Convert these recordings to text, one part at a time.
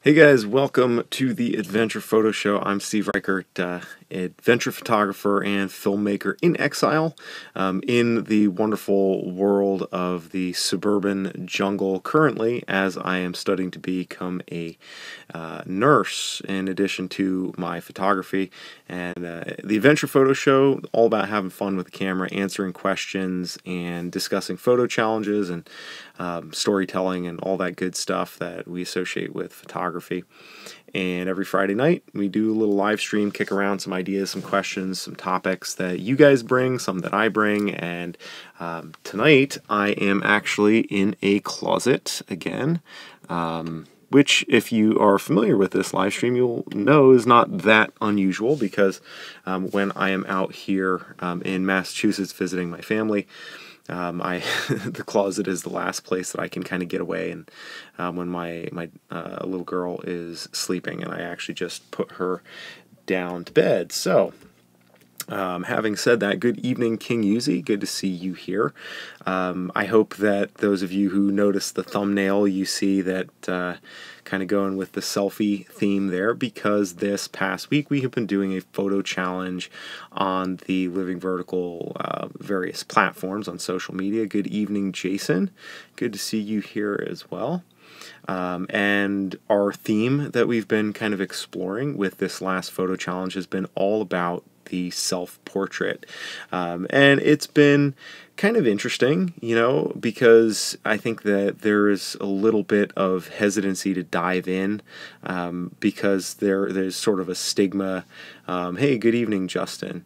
Hey guys, welcome to the Adventure Photo Show. I'm Steve Richert, adventure photographer and filmmaker in exile in the wonderful world of the suburban jungle currently, as I am studying to become a nurse in addition to my photography. And the Adventure Photo Show, all about having fun with the camera, answering questions and discussing photo challenges and storytelling and all that good stuff that we associate with photography. And every Friday night we do a little live stream, kick around some ideas, some questions, some topics that you guys bring, some that I bring. And tonight I am actually in a closet again, which, if you are familiar with this live stream, you'll know is not that unusual, because when I am out here in Massachusetts visiting my family, the closet is the last place that I can kind of get away, and when my little girl is sleeping, and I actually just put her down to bed. So having said that, good evening, King Uzi. Good to see you here. I hope that those of you who noticed the thumbnail, you see that kind of going with the selfie theme there, because this past week we have been doing a photo challenge on the Living Vertical various platforms on social media. Good evening, Jason. Good to see you here as well. And our theme that we've been kind of exploring with this last photo challenge has been all about the self-portrait. And it's been kind of interesting, you know, because I think that there is a little bit of hesitancy to dive in, because there's sort of a stigma. Hey, good evening, Justin.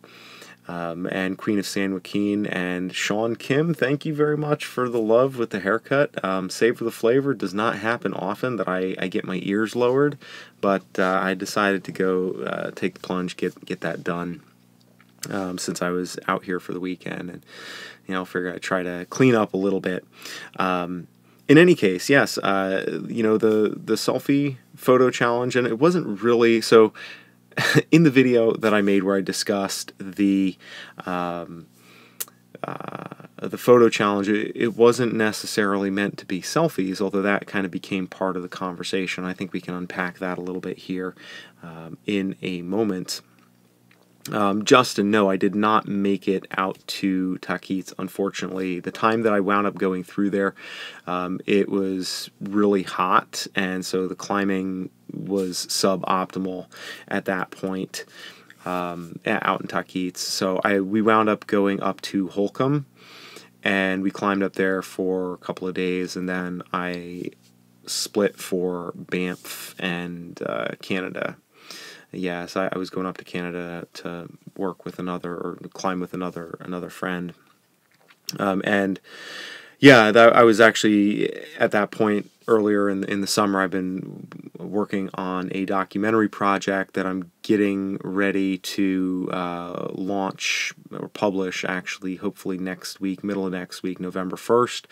And Queen of San Joaquin and Sean Kim, thank you very much for the love with the haircut. Save for the flavor does not happen often that I get my ears lowered, but I decided to go take the plunge, get that done, since I was out here for the weekend, and figure I'd try to clean up a little bit. In any case, yes, the selfie photo challenge, and it wasn't really so. In the video that I made where I discussed the photo challenge, it wasn't necessarily meant to be selfies, although that kind of became part of the conversation. I think we can unpack that a little bit here in a moment. Justin, no, I did not make it out to Tahquitz, unfortunately. The time that I wound up going through there, it was really hot, and so the climbing was suboptimal at that point out in Tahquitz. So we wound up going up to Holcomb, and we climbed up there for a couple of days, and then I split for Banff and Canada. Yes, I was going up to Canada to work with or climb with another friend, and yeah, I was actually at that point earlier in the summer. I've been working on a documentary project that I'm getting ready to launch or publish, actually, hopefully next week, middle of next week, November 1st.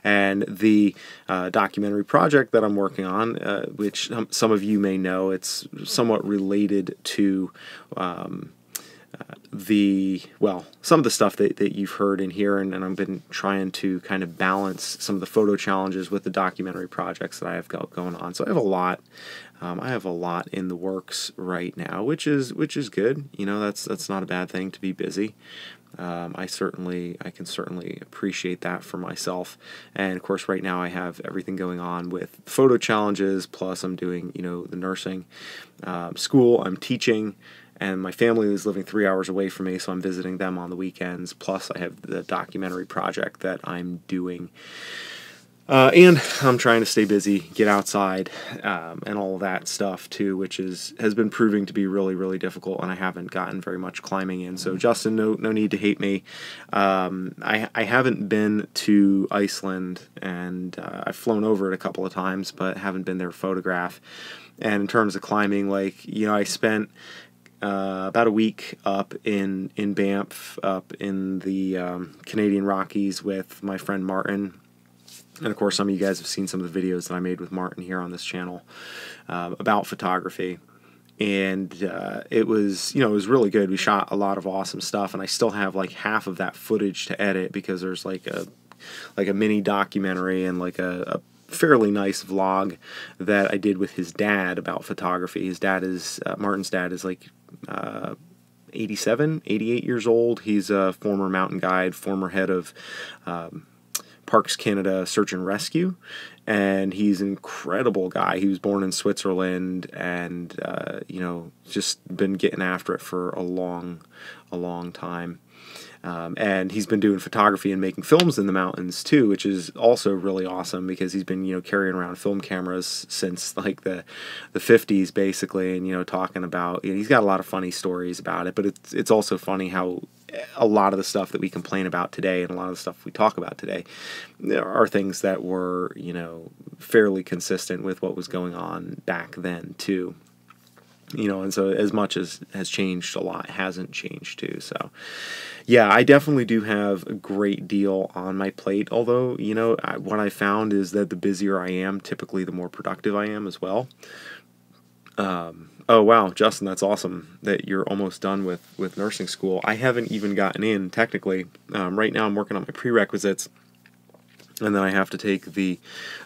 And the documentary project that I'm working on, which some of you may know, it's somewhat related to some of the stuff that you've heard in here, and I've been trying to kind of balance some of the photo challenges with the documentary projects that I have going on. So I have a lot. I have a lot in the works right now, which is good. That's not a bad thing to be busy. I can certainly appreciate that for myself. And of course, right now I have everything going on with photo challenges. Plus, I'm doing the nursing school. I'm teaching. And my family is living 3 hours away from me, so I'm visiting them on the weekends. Plus, I have the documentary project that I'm doing. And I'm trying to stay busy, get outside, and all of that stuff, too, which has been proving to be really, really difficult, and I haven't gotten very much climbing in. So, Justin, no need to hate me. I haven't been to Iceland, and I've flown over it a couple of times, but haven't been there to photograph. And in terms of climbing, I spent about a week up in Banff, up in the Canadian Rockies with my friend Martin. And of course, some of you guys have seen some of the videos that I made with Martin here on this channel about photography. And it was really good. We shot a lot of awesome stuff, and I still have like half of that footage to edit, because there's like a mini documentary and like a fairly nice vlog that I did with his dad about photography. His dad is, Martin's dad is like 87, 88 years old. He's a former mountain guide, former head of Parks Canada Search and Rescue, and he's an incredible guy. He was born in Switzerland, and you know, just been getting after it for a long time. And he's been doing photography and making films in the mountains too, which is also really awesome because he's been, you know, carrying around film cameras since like the 50s basically, and, you know, talking about, you know, he's got a lot of funny stories about it, but it's also funny how a lot of the stuff that we complain about today and a lot of the stuff we talk about today are things that were, you know, fairly consistent with what was going on back then too. You know, and so as much as has changed, a lot hasn't changed too. So, yeah, I definitely do have a great deal on my plate. Although, you know, what I found is that the busier I am, typically the more productive I am as well. Oh, wow, Justin, that's awesome that you're almost done with nursing school. I haven't even gotten in, technically. Right now I'm working on my prerequisites. And then I have to take the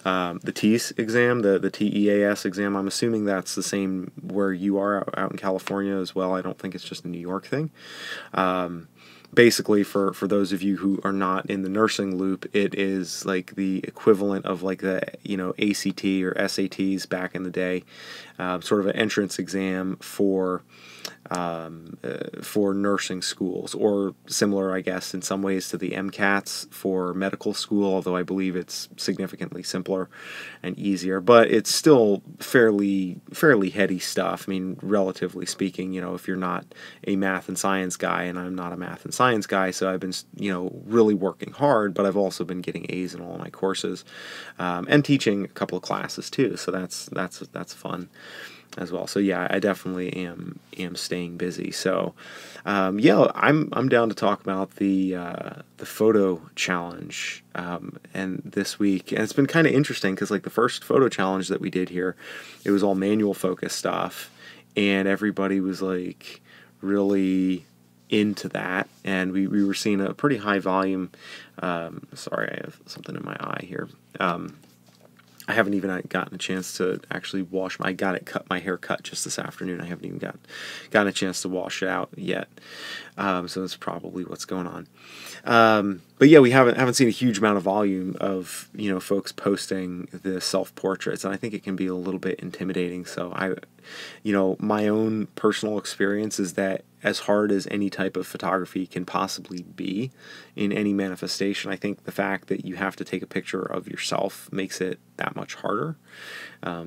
TEAS exam, the TEAS exam. I'm assuming that's the same where you are out in California as well. I don't think it's just a New York thing. Basically, for those of you who are not in the nursing loop, it is like the equivalent of like the, you know, ACT or SATs back in the day, sort of an entrance exam for nursing schools, or similar, I guess, in some ways to the MCATs for medical school, although I believe it's significantly simpler and easier, but it's still fairly heady stuff. I mean, relatively speaking, you know, if you're not a math and science guy, and I'm not a math and science guy, so I've been, you know, really working hard, but I've also been getting A's in all of my courses, and teaching a couple of classes too, so that's fun as well. So yeah, I definitely am staying busy. So yeah, I'm down to talk about the photo challenge, and this week, and it's been kind of interesting because like the first photo challenge that we did here, it was all manual focus stuff, and everybody was like really into that, and we were seeing a pretty high volume. Sorry, I have something in my eye here. I haven't even gotten a chance to actually wash my. I got it cut, my hair cut just this afternoon. I haven't even gotten a chance to wash it out yet. So that's probably what's going on. But yeah, we haven't seen a huge amount of volume of, you know, folks posting the self-portraits, and I think it can be a little bit intimidating. So you know, my own personal experience is that as hard as any type of photography can possibly be in any manifestation, I think the fact that you have to take a picture of yourself makes it that much harder,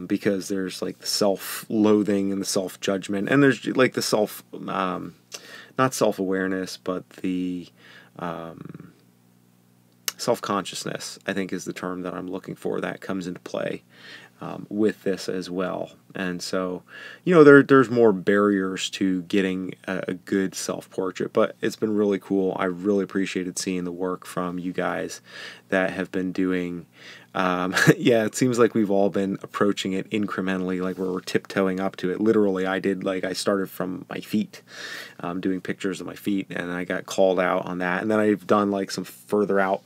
because there's like the self-loathing and the self-judgment, and there's like the not self-awareness, but the self-consciousness, I think, is the term that I'm looking for, that comes into play with this as well. And so, you know, there's more barriers to getting a good self-portrait, but it's been really cool. I really appreciated seeing the work from you guys that have been doing. Yeah, it seems like we've all been approaching it incrementally, like we're tiptoeing up to it. Literally, I started from my feet, doing pictures of my feet, and I got called out on that. And then I've done like some further out,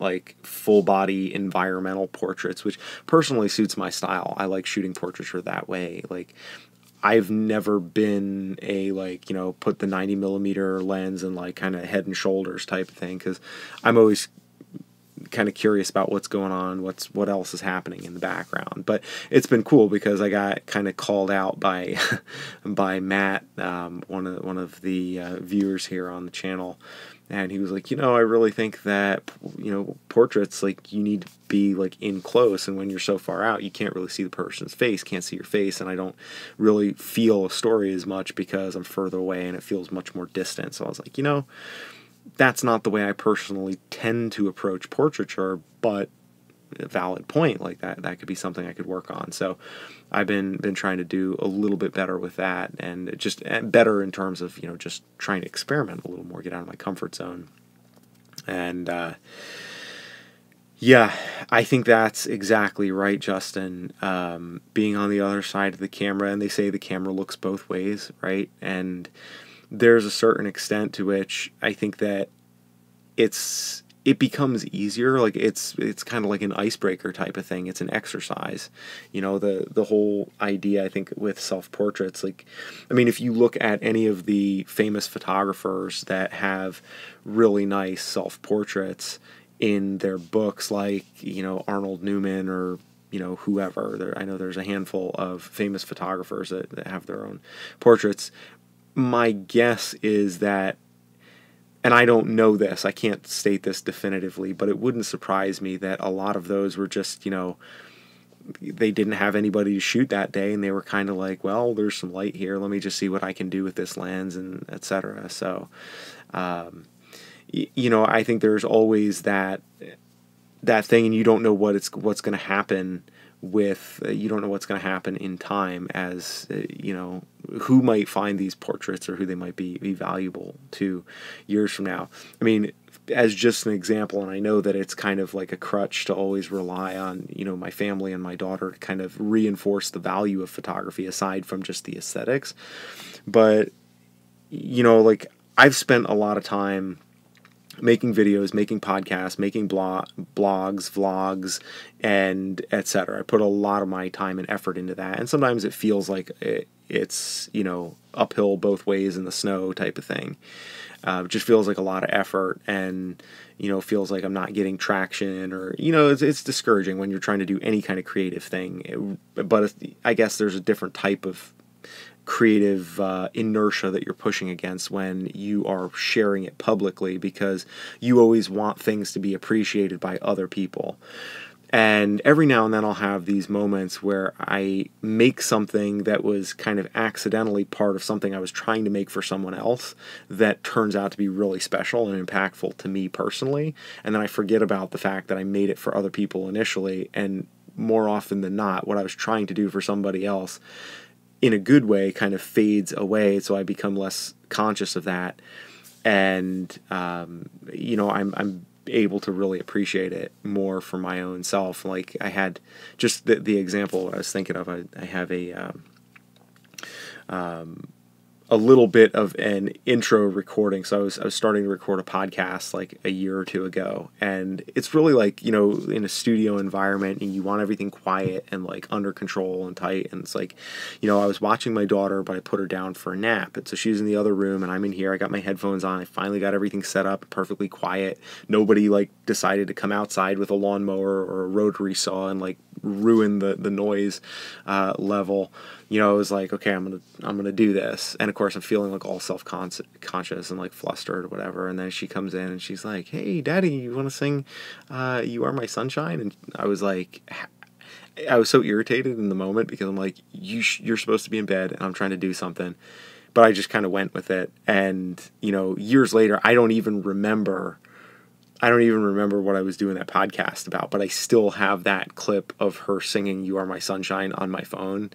like full body environmental portraits, which personally suits my style. I like shooting portraiture that way. Like, I've never been a, like, you know, put the 90mm lens and like kind of head and shoulders type of thing, because I'm always kind of curious about what's going on, what else is happening in the background. But it's been cool because I got kind of called out by by Matt, one of the viewers here on the channel. And he was like, you know, I really think that, you know, portraits, like, you need to be, like, in close. And when you're so far out, you can't really see the person's face, can't see your face. And I don't really feel a story as much because I'm further away and it feels much more distant. So I was like, you know, that's not the way I personally tend to approach portraiture, but a valid point. Like, that could be something I could work on. So I've been trying to do a little bit better with that, and just better in terms of, you know, just trying to experiment a little more, get out of my comfort zone. And yeah, I think that's exactly right, Justin. Being on the other side of the camera, and they say the camera looks both ways, right? And there's a certain extent to which I think that it's it becomes easier. Like it's kind of like an icebreaker type of thing. It's an exercise, you know, the whole idea, I think, with self-portraits. Like, I mean, if you look at any of the famous photographers that have really nice self-portraits in their books, like, you know, Arnold Newman or, you know, whoever. I know there's a handful of famous photographers that have their own portraits. My guess is that, and I don't know this, I can't state this definitively, but it wouldn't surprise me that a lot of those were just, you know, they didn't have anybody to shoot that day, and they were kind of like, well, there's some light here, let me just see what I can do with this lens, and etc. So, you know, I think there's always that thing, and you don't know what's going to happen with, you don't know what's going to happen in time, as you know, who might find these portraits or who they might be valuable to years from now. I mean, as just an example, and I know that it's kind of like a crutch to always rely on, you know, my family and my daughter to kind of reinforce the value of photography aside from just the aesthetics, but you know, like, I've spent a lot of time making videos, making podcasts, making blogs, vlogs, and etc. I put a lot of my time and effort into that, and sometimes it feels like it's, you know, uphill both ways in the snow type of thing. It just feels like a lot of effort, and, you know, feels like I'm not getting traction, or, you know, it's discouraging when you're trying to do any kind of creative thing. But I guess there's a different type of creative inertia that you're pushing against when you are sharing it publicly, because you always want things to be appreciated by other people. And every now and then I'll have these moments where I make something that was kind of accidentally part of something I was trying to make for someone else that turns out to be really special and impactful to me personally, and then I forget about the fact that I made it for other people initially, and more often than not, what I was trying to do for somebody else in a good way kind of fades away, so I become less conscious of that, and you know, I'm able to really appreciate it more for my own self. Like, I had just the example I was thinking of, I have a little bit of an intro recording. So I was starting to record a podcast like a year or two ago, and it's really like, you know, in a studio environment, and you want everything quiet and like under control and tight. And it's like, you know, I was watching my daughter, but I put her down for a nap, and so she's in the other room and I'm in here. I got my headphones on. I finally got everything set up perfectly quiet. Nobody like decided to come outside with a lawnmower or a rotary saw and like ruin the noise level. You know, I was like, okay, I'm gonna do this, and of course I'm feeling like all self-conscious and like flustered or whatever. And then she comes in and she's like, "Hey, Daddy, you want to sing You Are My Sunshine?" And I was like, I was so irritated in the moment, because I'm like, you're supposed to be in bed and I'm trying to do something, but I just kind of went with it. And, you know, years later, I don't even remember what I was doing that podcast about, but I still have that clip of her singing You Are My Sunshine on my phone.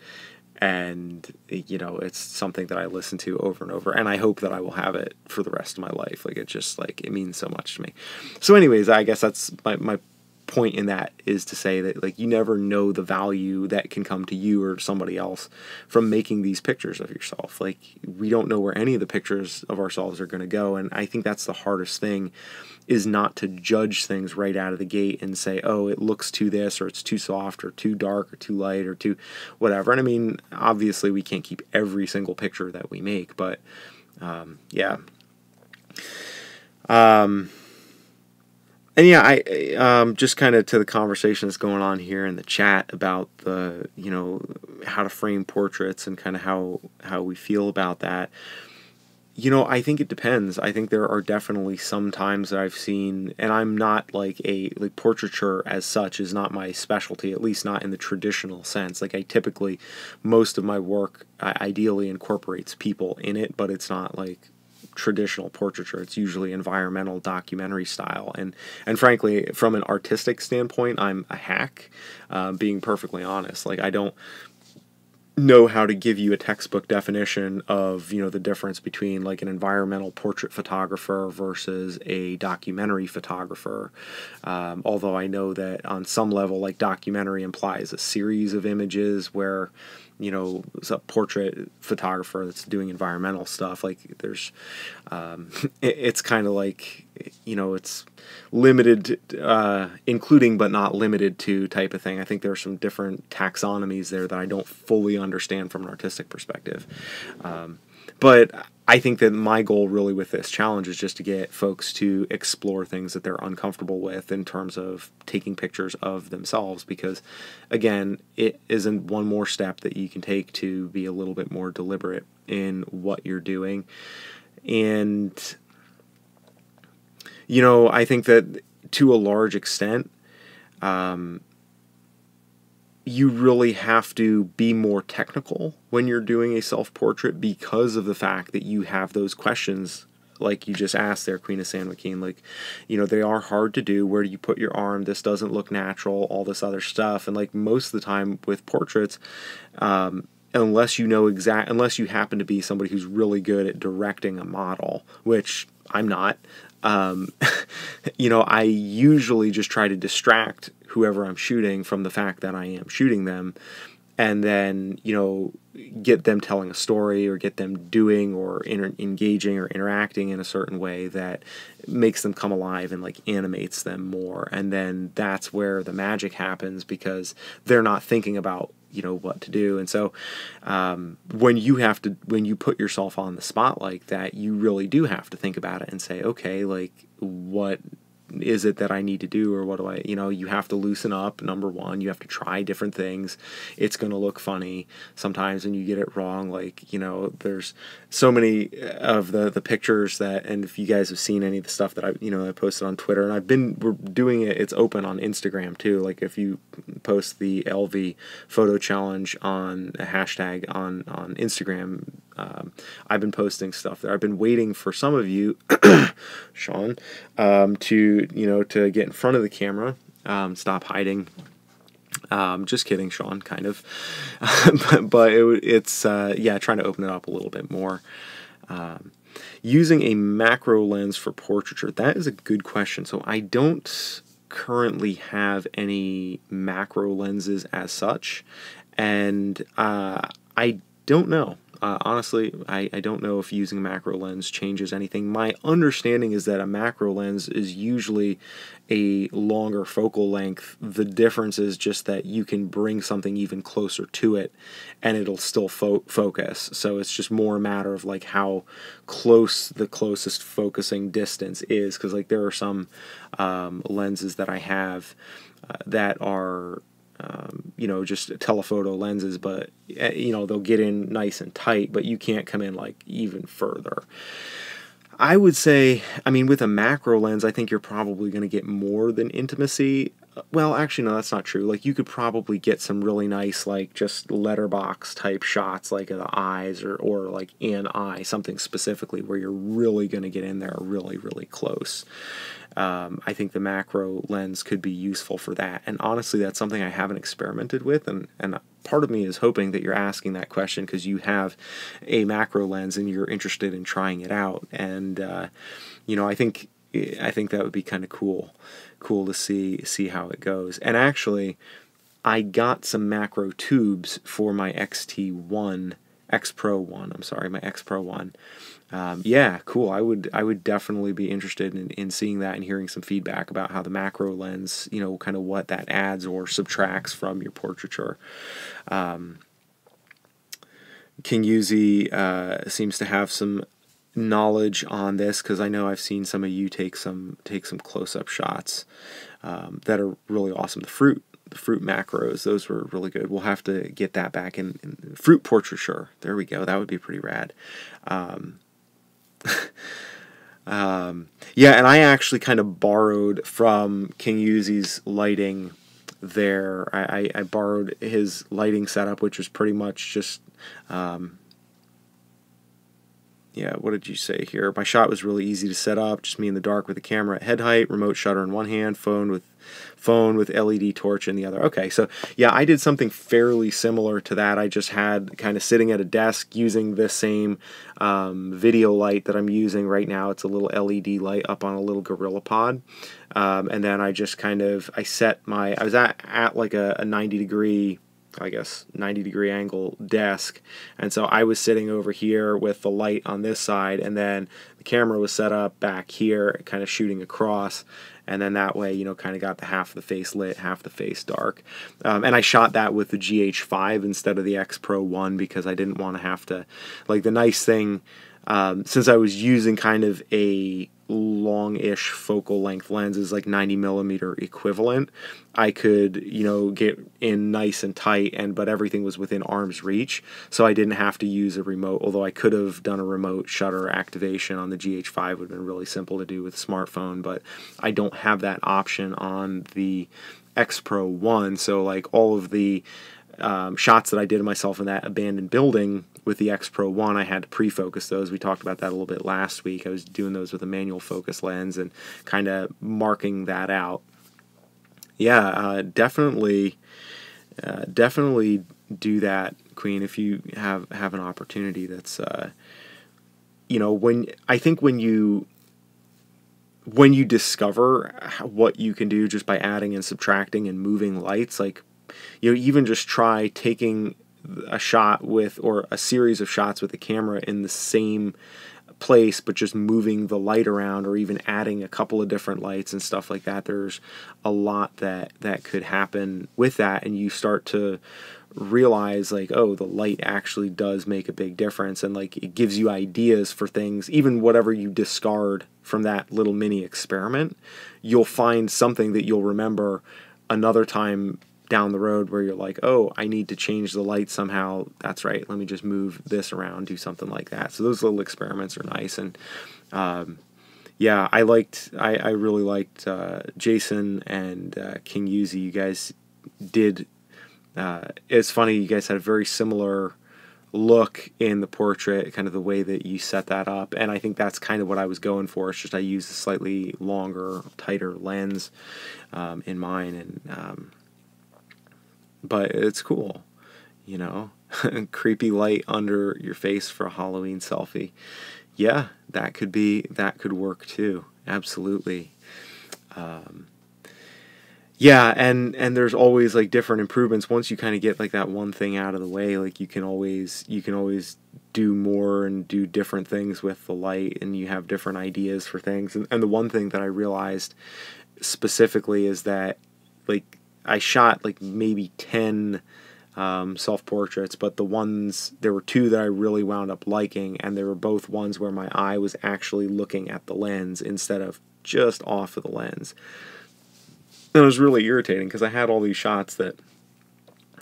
And, you know, it's something that I listen to over and over, and I hope that I will have it for the rest of my life. Like, it just, like, it means so much to me. So anyways, I guess that's my point in that, is to say that, like, you never know the value that can come to you or somebody else from making these pictures of yourself. Like, we don't know where any of the pictures of ourselves are going to go, and I think that's the hardest thing, is not to judge things right out of the gate and say, oh, it looks too this, or it's too soft, or too dark, or too light, or too whatever. And I mean, obviously we can't keep every single picture that we make, but yeah. And yeah, I just kind of to the conversation that's going on here in the chat about the, you know, how to frame portraits and kind of how we feel about that. You know, I think it depends. I think there are definitely some times that I've seen, and I'm not like portraiture as such is not my specialty, at least not in the traditional sense. Like, I typically, most of my work ideally incorporates people in it, but it's not like traditional portraiture. It's usually environmental documentary style, and frankly, from an artistic standpoint, I'm a hack, being perfectly honest. Like, I don't know how to give you a textbook definition of, you know, the difference between like an environmental portrait photographer versus a documentary photographer, although I know that on some level, like, documentary implies a series of images, where, you know, it's a portrait photographer that's doing environmental stuff. Like, there's it's kind of like you know, it's limited, including but not limited to type of thing. I think there are some different taxonomies there that I don't fully understand from an artistic perspective. But I think that my goal really with this challenge is just to get folks to explore things that they're uncomfortable with in terms of taking pictures of themselves, because again, it isn't one more step that you can take to be a little bit more deliberate in what you're doing. And you know, I think that to a large extent, you really have to be more technical when you're doing a self-portrait, because of the fact that you have those questions like you just asked there, Queen of San Joaquin. Like, you know, they are hard to do. Where do you put your arm? This doesn't look natural, all this other stuff. And like most of the time with portraits, unless you know unless you happen to be somebody who's really good at directing a model, which I'm not, you know, I usually just try to distract whoever I'm shooting from the fact that I am shooting them, and then, you know, get them telling a story or get them doing or engaging or interacting in a certain way that makes them come alive and like animates them more. And then that's where the magic happens, because they're not thinking about, you know, what to do. And so when you put yourself on the spot like that, you really do have to think about it and say, okay, like, what is it that I need to do, or what do I, you know, you have to loosen up. Number one, you have to try different things. It's going to look funny sometimes when you get it wrong. Like, you know, there's so many of the pictures that, and if you guys have seen any of the stuff that I posted on Twitter, and we're doing it, it's open on Instagram too. Like if you post the LV photo challenge on a hashtag on Instagram, I've been posting stuff there. I've been waiting for some of you, Sean, to get in front of the camera, stop hiding. Just kidding, Sean, kind of. but it's trying to open it up a little bit more. Using a macro lens for portraiture, that is a good question. So I don't currently have any macro lenses as such, and I don't know. Honestly, I don't know if using a macro lens changes anything. My understanding is that a macro lens is usually a longer focal length. The difference is just that you can bring something even closer to it and it'll still focus. So it's just more a matter of like how close the closest focusing distance is, because like there are some lenses that I have that are just telephoto lenses, but they'll get in nice and tight, but you can't come in like even further. I would say, with a macro lens, I think you're probably going to get more than intimacy. Well, actually, no, that's not true. Like, you could probably get some really nice, like, just letterbox type shots, like of the eyes or like an eye, something specifically where you're really going to get in there really, really close. I think the macro lens could be useful for that. And honestly, that's something I haven't experimented with. And part of me is hoping that you're asking that question because you have a macro lens and you're interested in trying it out. And, I think that would be kind of cool to see how it goes. And actually, I got some macro tubes for my X Pro 1. My X Pro 1. Yeah, cool. I would definitely be interested in seeing that and hearing some feedback about how the macro lens, kind of what that adds or subtracts from your portraiture. King Yuzi seems to have some knowledge on this, because I know I've seen some of you take some close-up shots that are really awesome. The fruit macros, those were really good. We'll have to get that back in fruit portraiture. There we go. That would be pretty rad. And I actually kind of borrowed from King Yuzi's lighting there. I borrowed his lighting setup, which was pretty much just, what did you say here? My shot was really easy to set up, just me in the dark with the camera at head height, remote shutter in one hand, phone with LED torch in the other. Okay, so yeah, I did something fairly similar to that. I just had kind of sitting at a desk using the same video light that I'm using right now. It's a little LED light up on a little Gorilla Pod. And then I just I was at like a 90 degree I guess 90-degree angle desk, and so I was sitting over here with the light on this side, and then the camera was set up back here, kind of shooting across, and then that way, you know, kind of got the half of the face lit, half the face dark. And I shot that with the GH5 instead of the X Pro 1 because I didn't want to have to, like, the nice thing, since I was using kind of a long-ish focal length lenses, like 90mm equivalent, I could, you know, get in nice and tight, but everything was within arm's reach, so I didn't have to use a remote, although I could have done a remote shutter activation on the GH5. Would have been really simple to do with a smartphone, but I don't have that option on the X Pro 1, so like all of the shots that I did of myself in that abandoned building with the X Pro 1, I had to pre-focus those. We talked about that a little bit last week. I was doing those with a manual focus lens and kind of marking that out. Yeah, definitely do that, Queen, if you have an opportunity. That's you know, when you discover what you can do just by adding and subtracting and moving lights, like, you know, even just try taking a shot with, or a series of shots with the camera in the same place, but just moving the light around, or even adding a couple of different lights and stuff like that. There's a lot that could happen with that, and you start to realize, like, oh, the light actually does make a big difference, and like it gives you ideas for things. Even whatever you discard from that little mini experiment, you'll find something that you'll remember another time down the road where you're like, oh, I need to change the light somehow. That's right, let me just move this around, do something like that. So those little experiments are nice. And yeah, I really liked Jason and King Yuzi. You guys did, it's funny, you guys had a very similar look in the portrait, kind of the way that you set that up, and I think that's kind of what I was going for. It's just I used a slightly longer, tighter lens in mine, and but it's cool, you know. Creepy light under your face for a Halloween selfie. Yeah, that could work too. Absolutely. Yeah, and there's always like different improvements once you kind of get like that one thing out of the way. Like you can always do more and do different things with the light, and you have different ideas for things. And the one thing that I realized specifically is that, like, I shot like maybe 10 self-portraits, but there were 2 that I really wound up liking, and they were both ones where my eye was actually looking at the lens instead of just off of the lens. And it was really irritating because I had all these shots that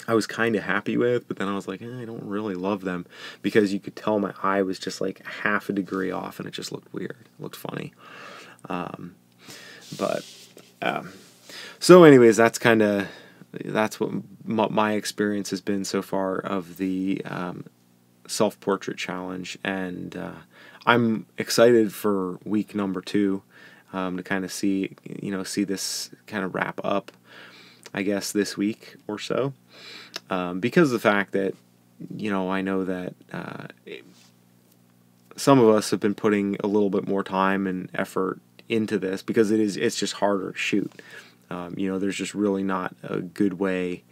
I was kind of happy with, but then I was like, I don't really love them, because you could tell my eye was just like half a degree off, and it just looked weird. It looked funny. So anyways, that's what my experience has been so far of the self-portrait challenge, and I'm excited for week number 2 to kind of see this kind of wrap up, I guess, this week or so, because of the fact that, you know, I know that some of us have been putting a little bit more time and effort into this, because it's just harder to shoot. You know, there's just really not a good way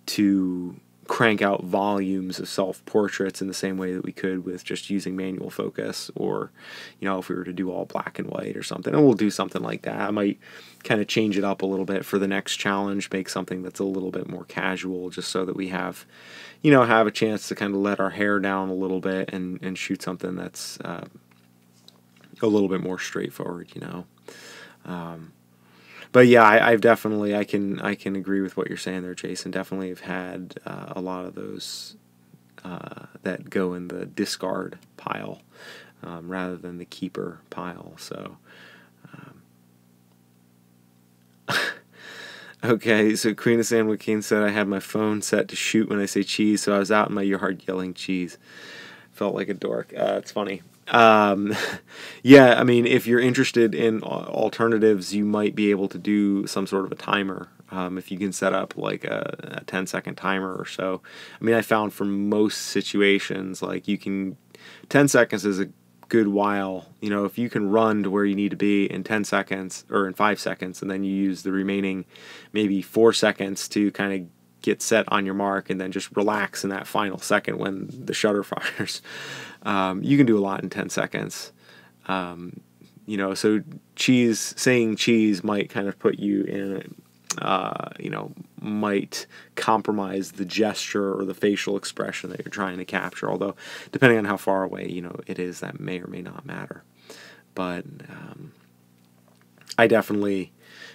to crank out volumes of self-portraits in the same way that we could with just using manual focus, or, you know, if we were to do all black and white or something. And we'll do something like that. I might kind of change it up a little bit for the next challenge, make something that's a little bit more casual, just so that we have a chance to kind of let our hair down a little bit and shoot something that's a little bit more straightforward, you know. But yeah, I've definitely, I can agree with what you're saying there, Jason. Definitely have had a lot of those that go in the discard pile rather than the keeper pile. So, okay, so Queen of San Joaquin said, I had my phone set to shoot when I say cheese, so I was out in my yard yelling cheese. Felt like a dork. It's funny. Yeah, I mean, if you're interested in alternatives, you might be able to do some sort of a timer. If you can set up like a 10-second timer or so. I mean, I found for most situations, like 10 seconds is a good while. You know, if you can run to where you need to be in 10 seconds or in 5 seconds, and then you use the remaining maybe 4 seconds to kind of get set on your mark and then just relax in that final second when the shutter fires. You can do a lot in 10 seconds. You know, so saying cheese might kind of put you in, you know, might compromise the gesture or the facial expression that you're trying to capture. Although, depending on how far away, you know, it is, that may or may not matter. But I definitely,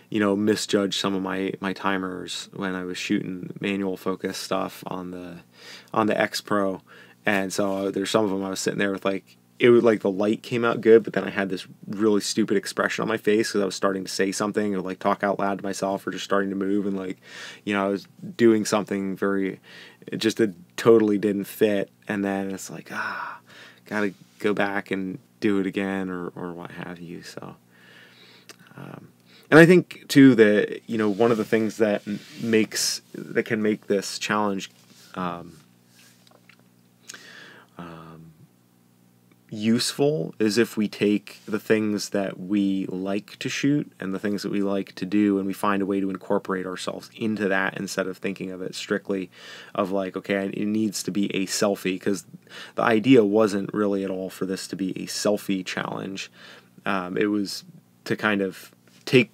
you know, misjudged some of my timers when I was shooting manual focus stuff on the X Pro, and so there's some of them I was sitting there with, like, it was like the light came out good, but then I had this really stupid expression on my face because I was starting to say something or like talk out loud to myself or just starting to move, and like, you know, I was doing something it totally didn't fit, and then it's like, gotta go back and do it again or what have you. So and I think too that, you know, one of the things that can make this challenge useful is if we take the things that we like to shoot and the things that we like to do, and we find a way to incorporate ourselves into that instead of thinking of it strictly of like, okay, it needs to be a selfie, because the idea wasn't really at all for this to be a selfie challenge. It was to kind of take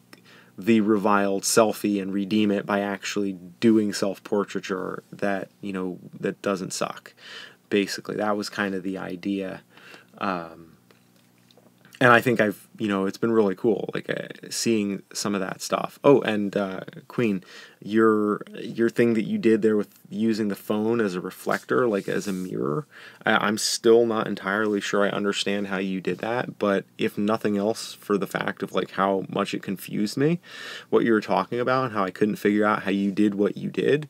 the reviled selfie and redeem it by actually doing self-portraiture that, you know, that doesn't suck. Basically, that was kind of the idea. And I think you know, it's been really cool, like seeing some of that stuff. Oh, and Queen, your thing that you did there with using the phone as a reflector, like as a mirror, I'm still not entirely sure I understand how you did that, but if nothing else, for the fact of like how much it confused me, what you were talking about, and how I couldn't figure out how you did what you did,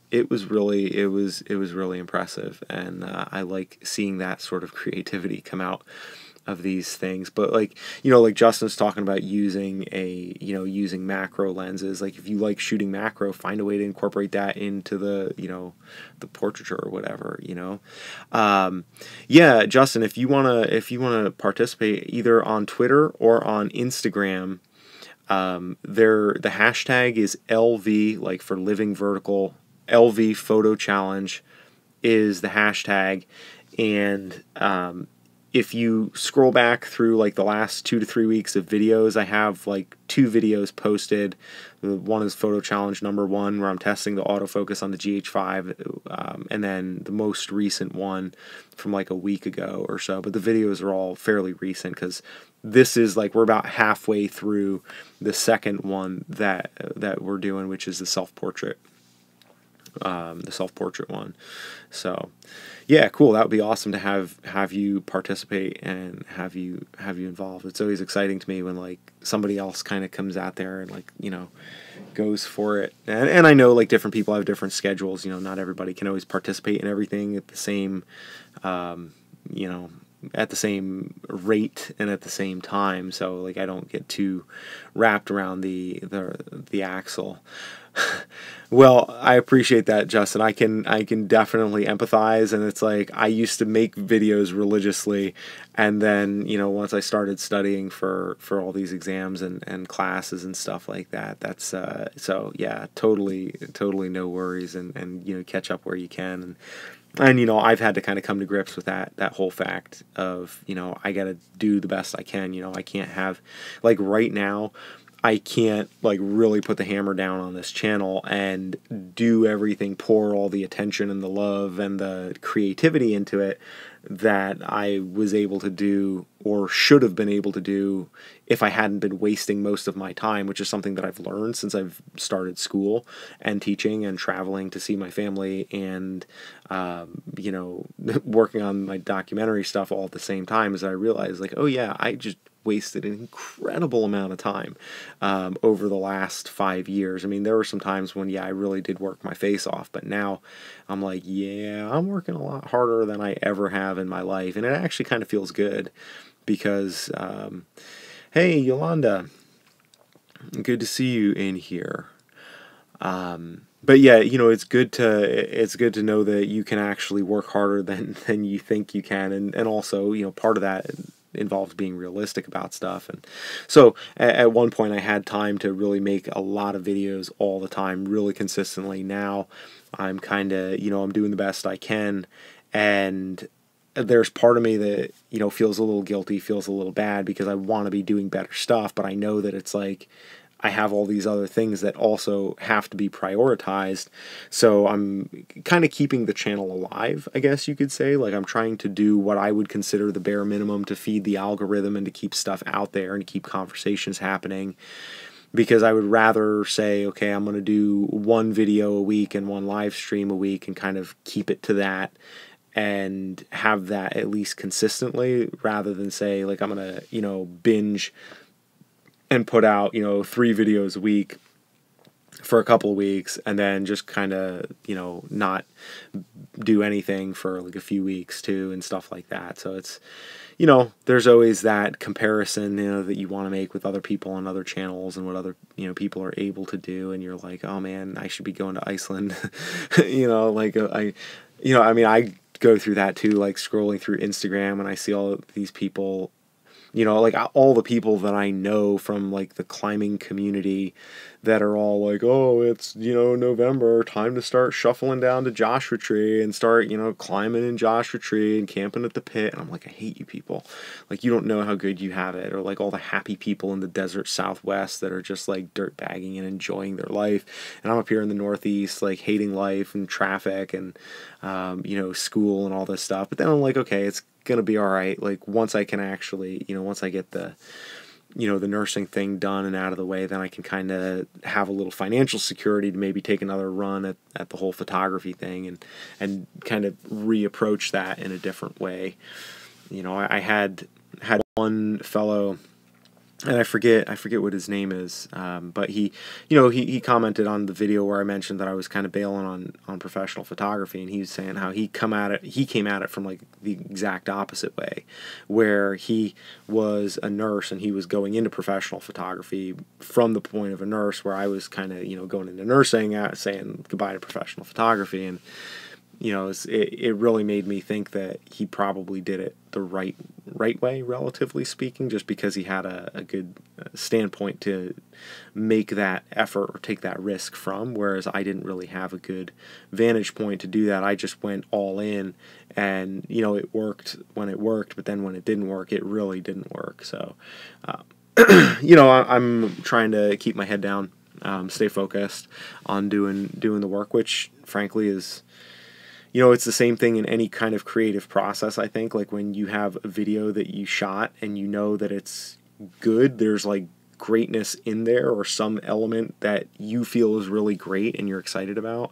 it was really impressive, and I like seeing that sort of creativity come out of these things. But like, you know, like Justin's talking about using using macro lenses. Like if you like shooting macro, find a way to incorporate that into the, you know, the portraiture or whatever, you know. Yeah, Justin, if you wanna participate either on Twitter or on Instagram, the hashtag is LV, like for living vertical. LV photo challenge is the hashtag, and if you scroll back through like the last 2 to 3 weeks of videos, I have like 2 videos posted. One is photo challenge number 1, where I'm testing the autofocus on the GH5, and then the most recent one from like a week ago or so. But the videos are all fairly recent, because this is like, we're about halfway through the second one that we're doing, which is the self-portrait. The self-portrait one. So yeah, cool. That would be awesome to have you participate and have you involved. It's always exciting to me when like somebody else kind of comes out there and like, you know, goes for it. And I know like different people have different schedules, you know, not everybody can always participate in everything at the same you know, at the same rate and at the same time. So like I don't get too wrapped around the axle. Well, I appreciate that, Justin. I can definitely empathize, and it's like I used to make videos religiously, and then, you know, once I started studying for all these exams and classes and stuff like that, that's so yeah, totally no worries, and you know, catch up where you can. And you know, I've had to kind of come to grips with that whole fact of, you know, I got to do the best I can. You know, I can't have, like right now, I can't like really put the hammer down on this channel and do everything, pour all the attention and the love and the creativity into it that I was able to do, or should have been able to do, if I hadn't been wasting most of my time, which is something that I've learned since I've started school and teaching and traveling to see my family and, you know, working on my documentary stuff all at the same time. As I realized, like, oh yeah, I just wasted an incredible amount of time over the last 5 years. I mean, there were some times when, yeah, I really did work my face off, but now I'm like, yeah, I'm working a lot harder than I ever have in my life, and it actually kind of feels good because, hey, Yolanda, good to see you in here. But yeah, you know, it's good to know that you can actually work harder than you think you can, and also, you know, part of that involves being realistic about stuff. And so at one point I had time to really make a lot of videos all the time, really consistently. Now I'm kind of, I'm doing the best I can, and there's part of me that, feels a little guilty, feels a little bad, because I want to be doing better stuff, but I know that it's like I have all these other things that also have to be prioritized. So I'm kind of keeping the channel alive, I guess you could say. Like, I'm trying to do what I would consider the bare minimum to feed the algorithm and to keep stuff out there and to keep conversations happening. Because I would rather say, okay, I'm going to do one video a week and one live stream a week and kind of keep it to that and have that at least consistently, rather than say, like, I'm going to, binge and put out, 3 videos a week for a couple of weeks and then just kind of, not do anything for like a few weeks too and stuff like that. So it's, there's always that comparison, that you want to make with other people on other channels and what other, people are able to do. And you're like, oh man, I should be going to Iceland. I go through that too, like scrolling through Instagram, and I see all of these people, like all the people that I know from like the climbing community that are all like, oh, it's, November, time to start shuffling down to Joshua Tree and start, climbing in Joshua Tree and camping at the pit. And I'm like, I hate you people. Like, you don't know how good you have it. Or like all the happy people in the desert Southwest that are just like dirt bagging and enjoying their life. And I'm up here in the Northeast, like hating life and traffic and, school and all this stuff. But then I'm like, okay, it's gonna be all right. Like, once I can actually, once I get the nursing thing done and out of the way, then I can kind of have a little financial security to maybe take another run at the whole photography thing and kind of reapproach that in a different way. I had one fellow, and I forget what his name is, but he commented on the video where I mentioned that I was kind of bailing on professional photography, and he was saying how he came at it from like the exact opposite way, where he was a nurse and he was going into professional photography from the point of a nurse, where I was kind of going into nursing, saying goodbye to professional photography. And it really made me think that he probably did it the right way, relatively speaking, just because he had a good standpoint to make that effort or take that risk from, whereas I didn't really have a good vantage point to do that. I just went all in, and it worked when it worked, but then when it didn't work, it really didn't work. So I'm trying to keep my head down, stay focused on doing the work, which frankly is, it's the same thing in any kind of creative process, I think. Like, when you have a video that you shot and you know that it's good, there's like greatness in there, or some element that you feel is really great and you're excited about,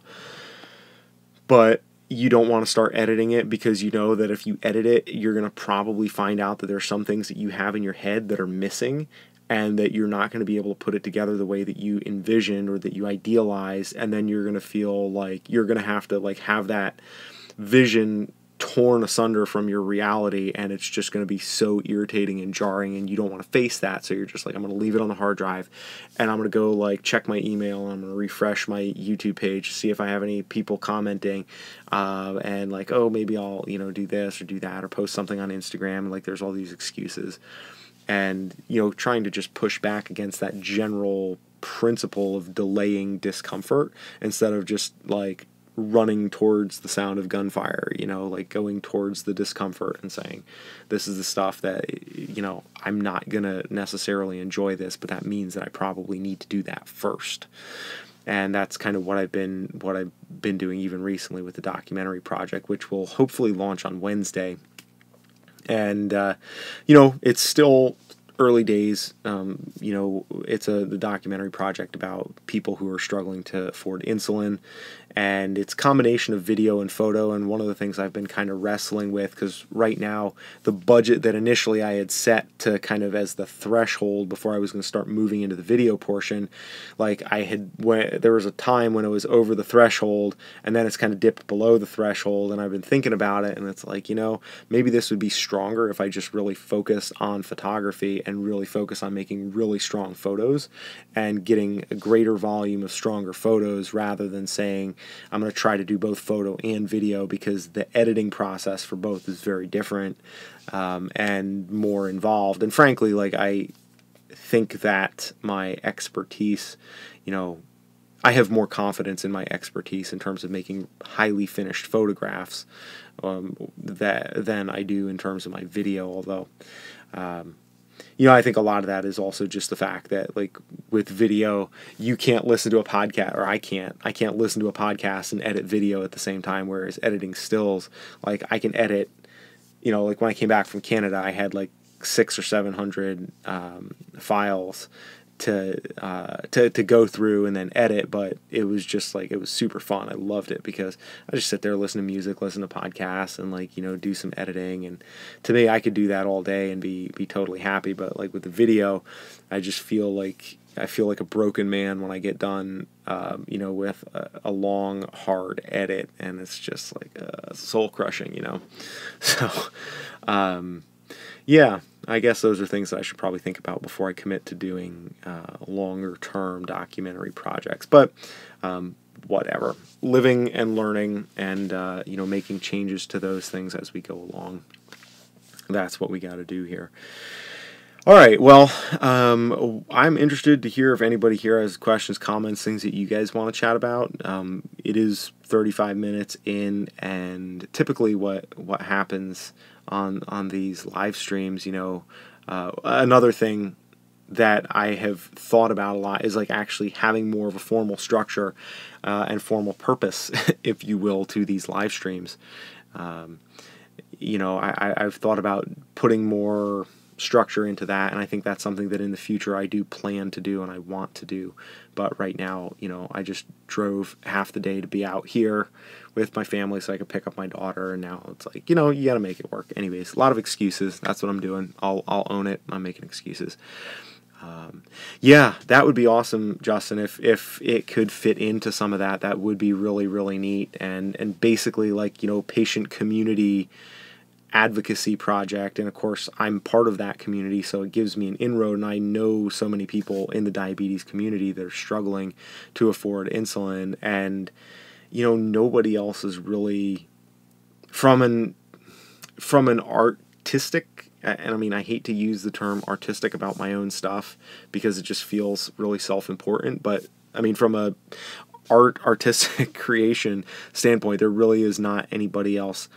but you don't want to start editing it because you know that if you edit it, you're going to probably find out that there's some things that you have in your head that are missing, and that you're not going to be able to put it together the way that you envisioned or that you idealized, and then you're going to feel like you're going to have to like have that vision torn asunder from your reality, and it's just going to be so irritating and jarring, and you don't want to face that. So you're just like, I'm going to leave it on the hard drive, and I'm going to go like check my email, and I'm going to refresh my YouTube page, see if I have any people commenting, and like, oh, maybe I'll do this or do that, or post something on Instagram, and like there's all these excuses. And, trying to just push back against that general principle of delaying discomfort instead of just, like, running towards the sound of gunfire, like going towards the discomfort and saying, this is the stuff that, I'm not going to necessarily enjoy this, but that means that I probably need to do that first. And that's kind of what I've been doing even recently with the documentary project, which will hopefully launch on Wednesday. And, it's still early days. It's the documentary project about people who are struggling to afford insulin, and it's a combination of video and photo. And one of the things I've been kind of wrestling with, because right now the budget that initially I had set to kind of as the threshold before I was going to start moving into the video portion, like there was a time when it was over the threshold, and then it's kind of dipped below the threshold, and I've been thinking about it, and it's like, maybe this would be stronger if I just really focus on photography and really focus on making really strong photos and getting a greater volume of stronger photos, rather than saying, I'm going to try to do both photo and video, because the editing process for both is very different and more involved. And frankly, like, I think that my expertise, you know, I have more confidence in my expertise in terms of making highly finished photographs than I do in terms of my video, although you know, I think a lot of that is also just the fact that, like, with video, you can't listen to a podcast, or I can't listen to a podcast and edit video at the same time, whereas editing stills, like, I can edit, you know, like when I came back from Canada, I had like 600 or 700 files to go through and then edit, but it was just like, it was super fun. I loved it because I just sit there, listen to music, listen to podcasts, and, like, you know, do some editing. And to me, I could do that all day and be totally happy. But like with the video, I just feel like a broken man when I get done, you know, with a long, hard edit, and it's just like soul crushing, you know. So, yeah, I guess those are things that I should probably think about before I commit to doing longer-term documentary projects. But whatever, living and learning, and you know, making changes to those things as we go along. That's what we got to do here. All right, well, I'm interested to hear if anybody here has questions, comments, things that you guys want to chat about. It is 35 minutes in, and typically what happens on these live streams, you know, another thing that I have thought about a lot is, like, actually having more of a formal structure and formal purpose, if you will, to these live streams. You know, I've thought about putting more structure into that, and I think that's something that in the future I do plan to do and I want to do. But right now, you know, I just drove half the day to be out here with my family so I could pick up my daughter, and now it's like, you know, you got to make it work. Anyways, a lot of excuses. That's what I'm doing. I'll own it. I'm making excuses. Yeah, that would be awesome, Justin. If it could fit into some of that, that would be really, really neat. And basically, like, you know, patient community advocacy project. And of course, I'm part of that community, so it gives me an inroad, and I know so many people in the diabetes community that are struggling to afford insulin, and, you know, nobody else is really from an artistic, and I mean, I hate to use the term artistic about my own stuff because it just feels really self-important, but I mean, from a artistic creation standpoint, there really is not anybody else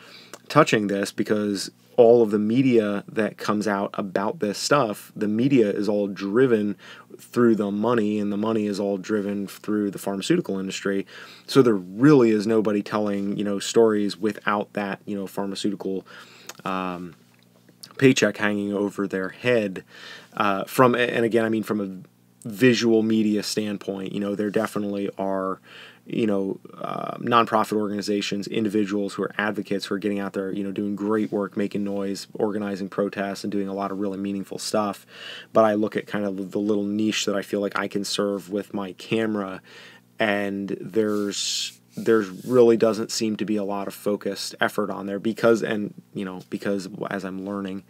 touching this, because all of the media that comes out about this stuff, the media is all driven through the money, and the money is all driven through the pharmaceutical industry. So there really is nobody telling, you know, stories without that, you know, pharmaceutical paycheck hanging over their head. And again, I mean, from a visual media standpoint, you know, there definitely are, you know, nonprofit organizations, individuals who are advocates, who are getting out there, you know, doing great work, making noise, organizing protests, and doing a lot of really meaningful stuff. But I look at kind of the little niche that I feel like I can serve with my camera, and there's really doesn't seem to be a lot of focused effort on there, because as I'm learning,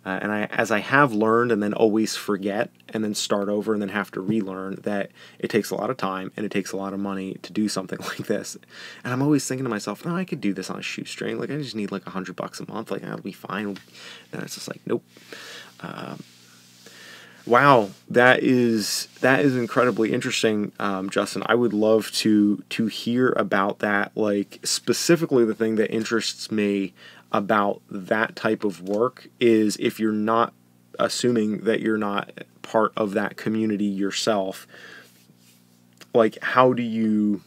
as I have learned and then always forget and then start over and then have to relearn, that it takes a lot of time and it takes a lot of money to do something like this. And I'm always thinking to myself, no, I could do this on a shoestring. Like, I just need like $100 a month. Like, that'll be fine. And it's just like, nope. Wow, that is incredibly interesting, Justin. I would love to hear about that. Like, specifically, the thing that interests me about that type of work is, if you're not, assuming that you're not part of that community yourself, like, how do you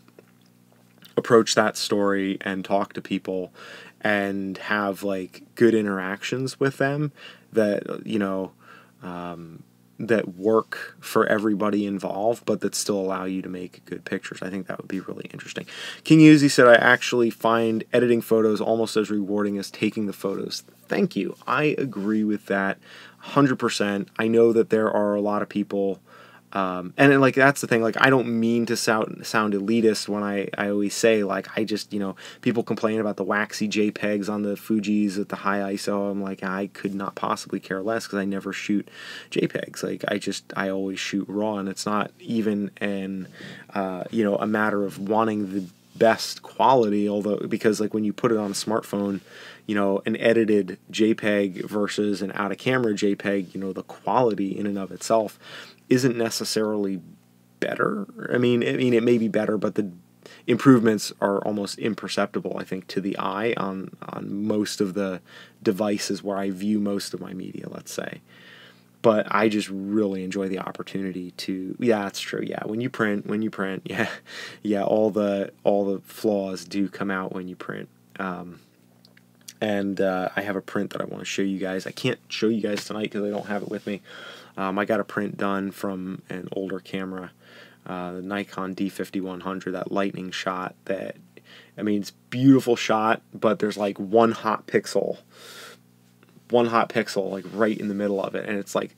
approach that story and talk to people and have, like, good interactions with them that, you know, that work for everybody involved, but that still allow you to make good pictures? I think that would be really interesting. King Uzi said, I actually find editing photos almost as rewarding as taking the photos. Thank you. I agree with that 100%. I know that there are a lot of people, and like, that's the thing, like, I don't mean to sound elitist when I always say, like, I just, you know, people complain about the waxy JPEGs on the Fujis at the high ISO. I'm like, I could not possibly care less, because I never shoot JPEGs. Like, I always shoot RAW, and it's not even a matter of wanting best quality, although, because like when you put it on a smartphone, you know, an edited JPEG versus an out of camera JPEG, you know, the quality in and of itself isn't necessarily better. I mean, it may be better, but the improvements are almost imperceptible, I think, to the eye on most of the devices where I view most of my media, let's say. But I just really enjoy the opportunity to, yeah, that's true. Yeah, when you print, yeah, yeah, all the flaws do come out when you print. And I have a print that I want to show you guys. I can't show you guys tonight because I don't have it with me. I got a print done from an older camera, the Nikon D5100, that lightning shot that, I mean, it's a beautiful shot, but there's like one hot pixel like right in the middle of it, and it's like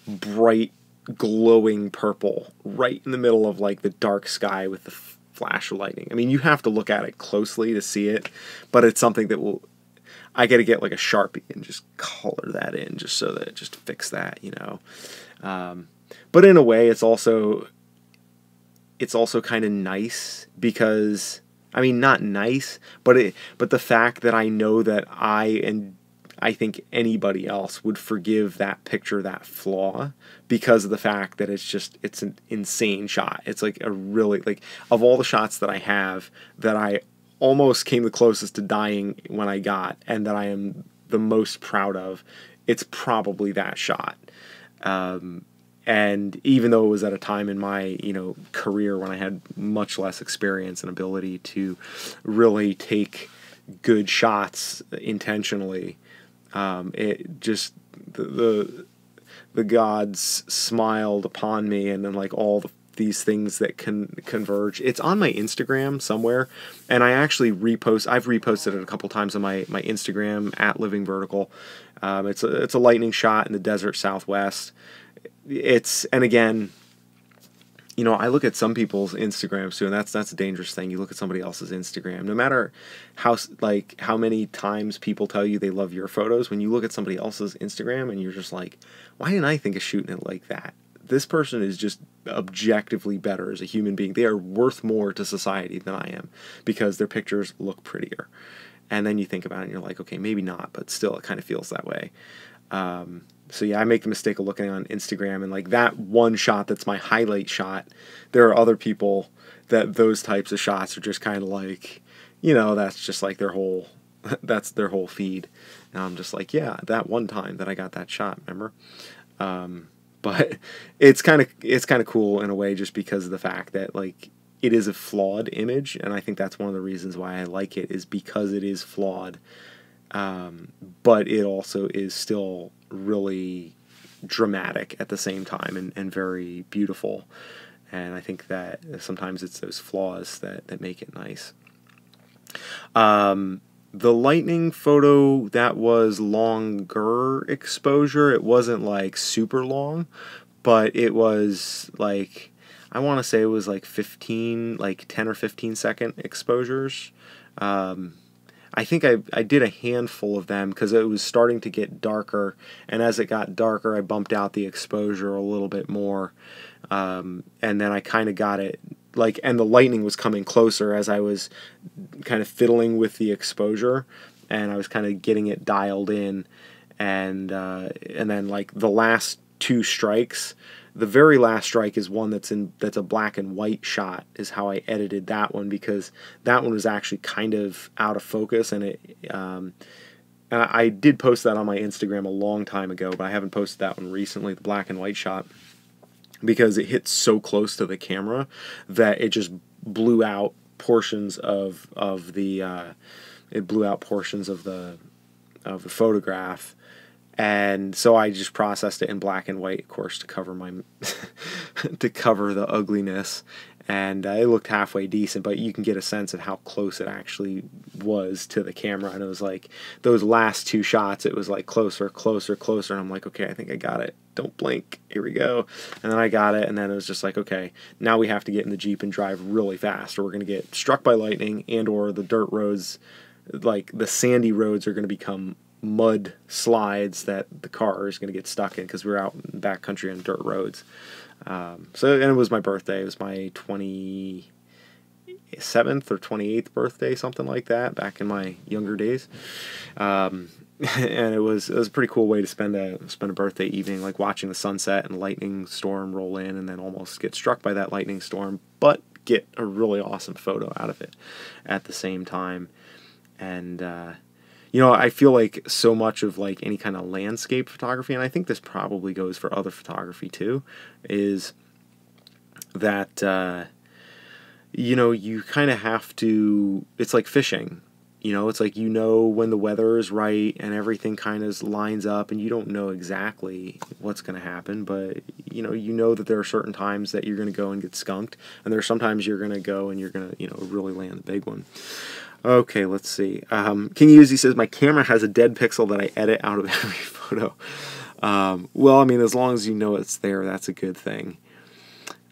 bright glowing purple right in the middle of like the dark sky with the flash of lightning. I mean, you have to look at it closely to see it, but it's something that I got to get like a Sharpie and just color that in just so that just fix that, you know. But in a way, it's also kind of nice because, I mean, not nice, but the fact that I know that I think anybody else would forgive that picture, that flaw, because of the fact that it's an insane shot. It's like a really, like, of all the shots that I have that I almost came the closest to dying when I got, and that I am the most proud of, it's probably that shot. And even though it was at a time in my, you know, career when I had much less experience and ability to really take good shots intentionally, it just, the gods smiled upon me, and then like all these things that can converge. It's on my Instagram somewhere, and I actually I've reposted it a couple times on my Instagram at Living Vertical. It's a lightning shot in the desert Southwest. And again, you know, I look at some people's Instagrams too, and that's a dangerous thing. You look at somebody else's Instagram, no matter how many times people tell you they love your photos, when you look at somebody else's Instagram and you're just like, why didn't I think of shooting it like that? This person is just objectively better as a human being. They are worth more to society than I am because their pictures look prettier. And then you think about it and you're like, okay, maybe not, but still it kind of feels that way. So yeah, I make the mistake of looking on Instagram, and like that one shot that's my highlight shot, there are other people that those types of shots are just kind of like, you know, that's just like that's their whole feed. And I'm just like, yeah, that one time that I got that shot, remember? But it's kind of cool in a way, just because of the fact that like it is a flawed image, and I think that's one of the reasons why I like it, is because it is flawed. But it also is still really dramatic at the same time, and very beautiful. And I think that sometimes it's those flaws that make it nice. The lightning photo, that was longer exposure. It wasn't like super long, but it was like, I want to say it was like 10 or 15 second exposures. I think I did a handful of them because it was starting to get darker, and as it got darker, I bumped out the exposure a little bit more, and then I kind of got it, like, and the lightning was coming closer as I was kind of fiddling with the exposure, and I was kind of getting it dialed in, and then like the last two strikes, the very last strike is one that's a black and white shot, is how I edited that one, because that one was actually kind of out of focus, and I did post that on my Instagram a long time ago, but I haven't posted that one recently, the black and white shot, because it hit so close to the camera that it just blew out portions of the photograph. And so I just processed it in black and white, of course, to cover to cover the ugliness. And it looked halfway decent, but you can get a sense of how close it actually was to the camera. And it was like those last two shots, it was like closer, closer, closer. And I'm like, okay, I think I got it. Don't blink. Here we go. And then I got it. And then it was just like, okay, now we have to get in the Jeep and drive really fast, or we're going to get struck by lightning, and or the dirt roads, like the sandy roads, are going to become mud slides that the car is going to get stuck in, because we're out in the backcountry on dirt roads. And it was my birthday. It was my 27th or 28th birthday, something like that, back in my younger days. And it was a pretty cool way to spend a birthday evening, like watching the sunset and a lightning storm roll in, and then almost get struck by that lightning storm, but get a really awesome photo out of it at the same time. And you know, I feel like so much of like any kind of landscape photography, and I think this probably goes for other photography too, is that you know, you kind of have to, it's like fishing. You know, it's like, you know, when the weather is right and everything kind of lines up, and you don't know exactly what's going to happen, but you know that there are certain times that you're going to go and get skunked, and there are sometimes you're going to go and you're going to, you know, really land the big one. Okay, let's see. King Uzi says, my camera has a dead pixel that I edit out of every photo. Well, I mean, as long as you know it's there, that's a good thing.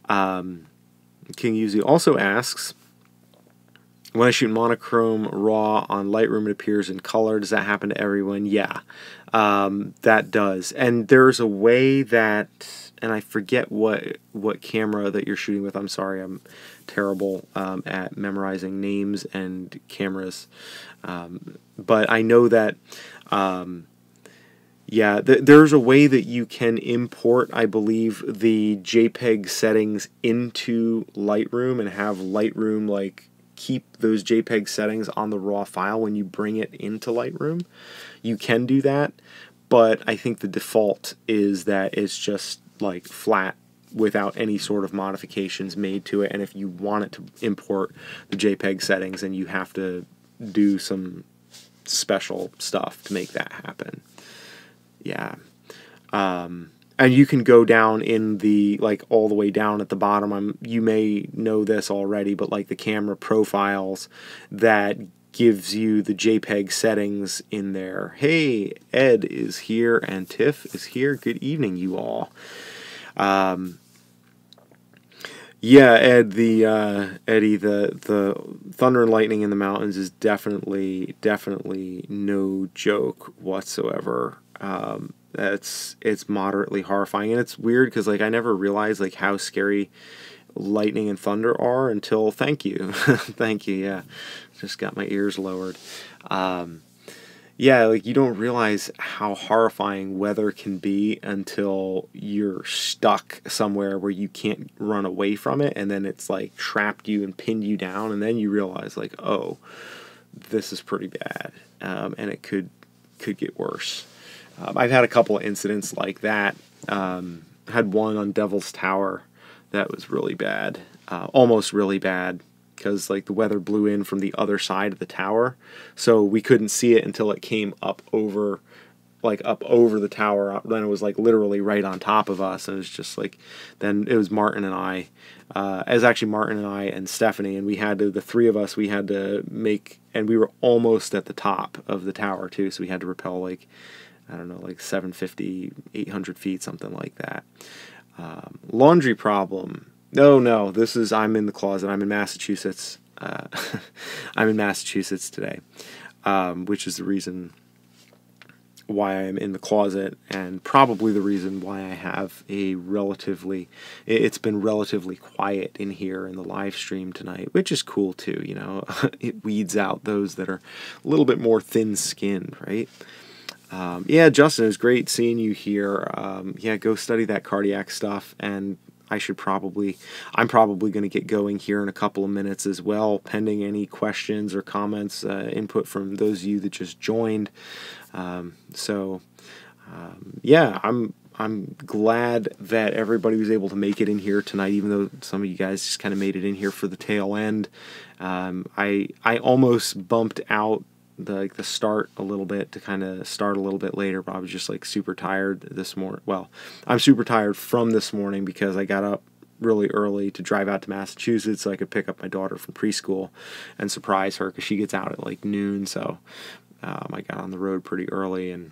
King Uzi also asks, when I shoot monochrome raw on Lightroom, it appears in color. Does that happen to everyone? Yeah, that does. And there's a way that, and I forget what camera that you're shooting with. I'm sorry, I'm terrible at memorizing names and cameras. But I know that, yeah, there's a way that you can import, I believe, the JPEG settings into Lightroom and have Lightroom like keep those JPEG settings on the raw file when you bring it into Lightroom. You can do that, but I think the default is that it's just like flat without any sort of modifications made to it. And if you want it to import the JPEG settings, then you have to do some special stuff to make that happen. Yeah. And you can go down in the, like, all the way down at the bottom. You may know this already, but like the camera profiles, that gives you the JPEG settings in there. Hey, Ed is here and Tiff is here. Good evening, you all. Yeah, Ed, Eddie, the thunder and lightning in the mountains is definitely no joke whatsoever. It's moderately horrifying, and it's weird because like I never realized like how scary lightning and thunder are until, thank you. Thank you. Yeah, just got my ears lowered. Yeah, like you don't realize how horrifying weather can be until you're stuck somewhere where you can't run away from it, and then it's like trapped you and pinned you down, and then you realize like, oh, this is pretty bad, and it could get worse. I've had a couple of incidents like that. Had one on Devil's Tower that was really bad, almost really bad, because like the weather blew in from the other side of the tower, so we couldn't see it until it came up over the tower. Then it was like literally right on top of us, and it was just like, then it was Martin and I. It was actually Martin and I and Stephanie, and the three of us, we had to make, and we were almost at the top of the tower too, so we had to rappel like, I don't know, like 750, 800 feet, something like that. Laundry problem. No, I'm in the closet. I'm in Massachusetts. I'm in Massachusetts today, which is the reason why I'm in the closet, and probably the reason why I have it's been relatively quiet in here in the live stream tonight, which is cool too, you know. It weeds out those that are a little bit more thin-skinned, right? Yeah, Justin, it was great seeing you here. Yeah, go study that cardiac stuff, and I'm probably going to get going here in a couple of minutes as well, pending any questions or comments, input from those of you that just joined. Yeah, I'm glad that everybody was able to make it in here tonight, even though some of you guys just kind of made it in here for the tail end. I almost bumped out the start a little bit to kind of start a little bit later, but I was just like super tired this morning. Well, I'm super tired from this morning because I got up really early to drive out to Massachusetts so I could pick up my daughter from preschool and surprise her because she gets out at like noon. So I got on the road pretty early, and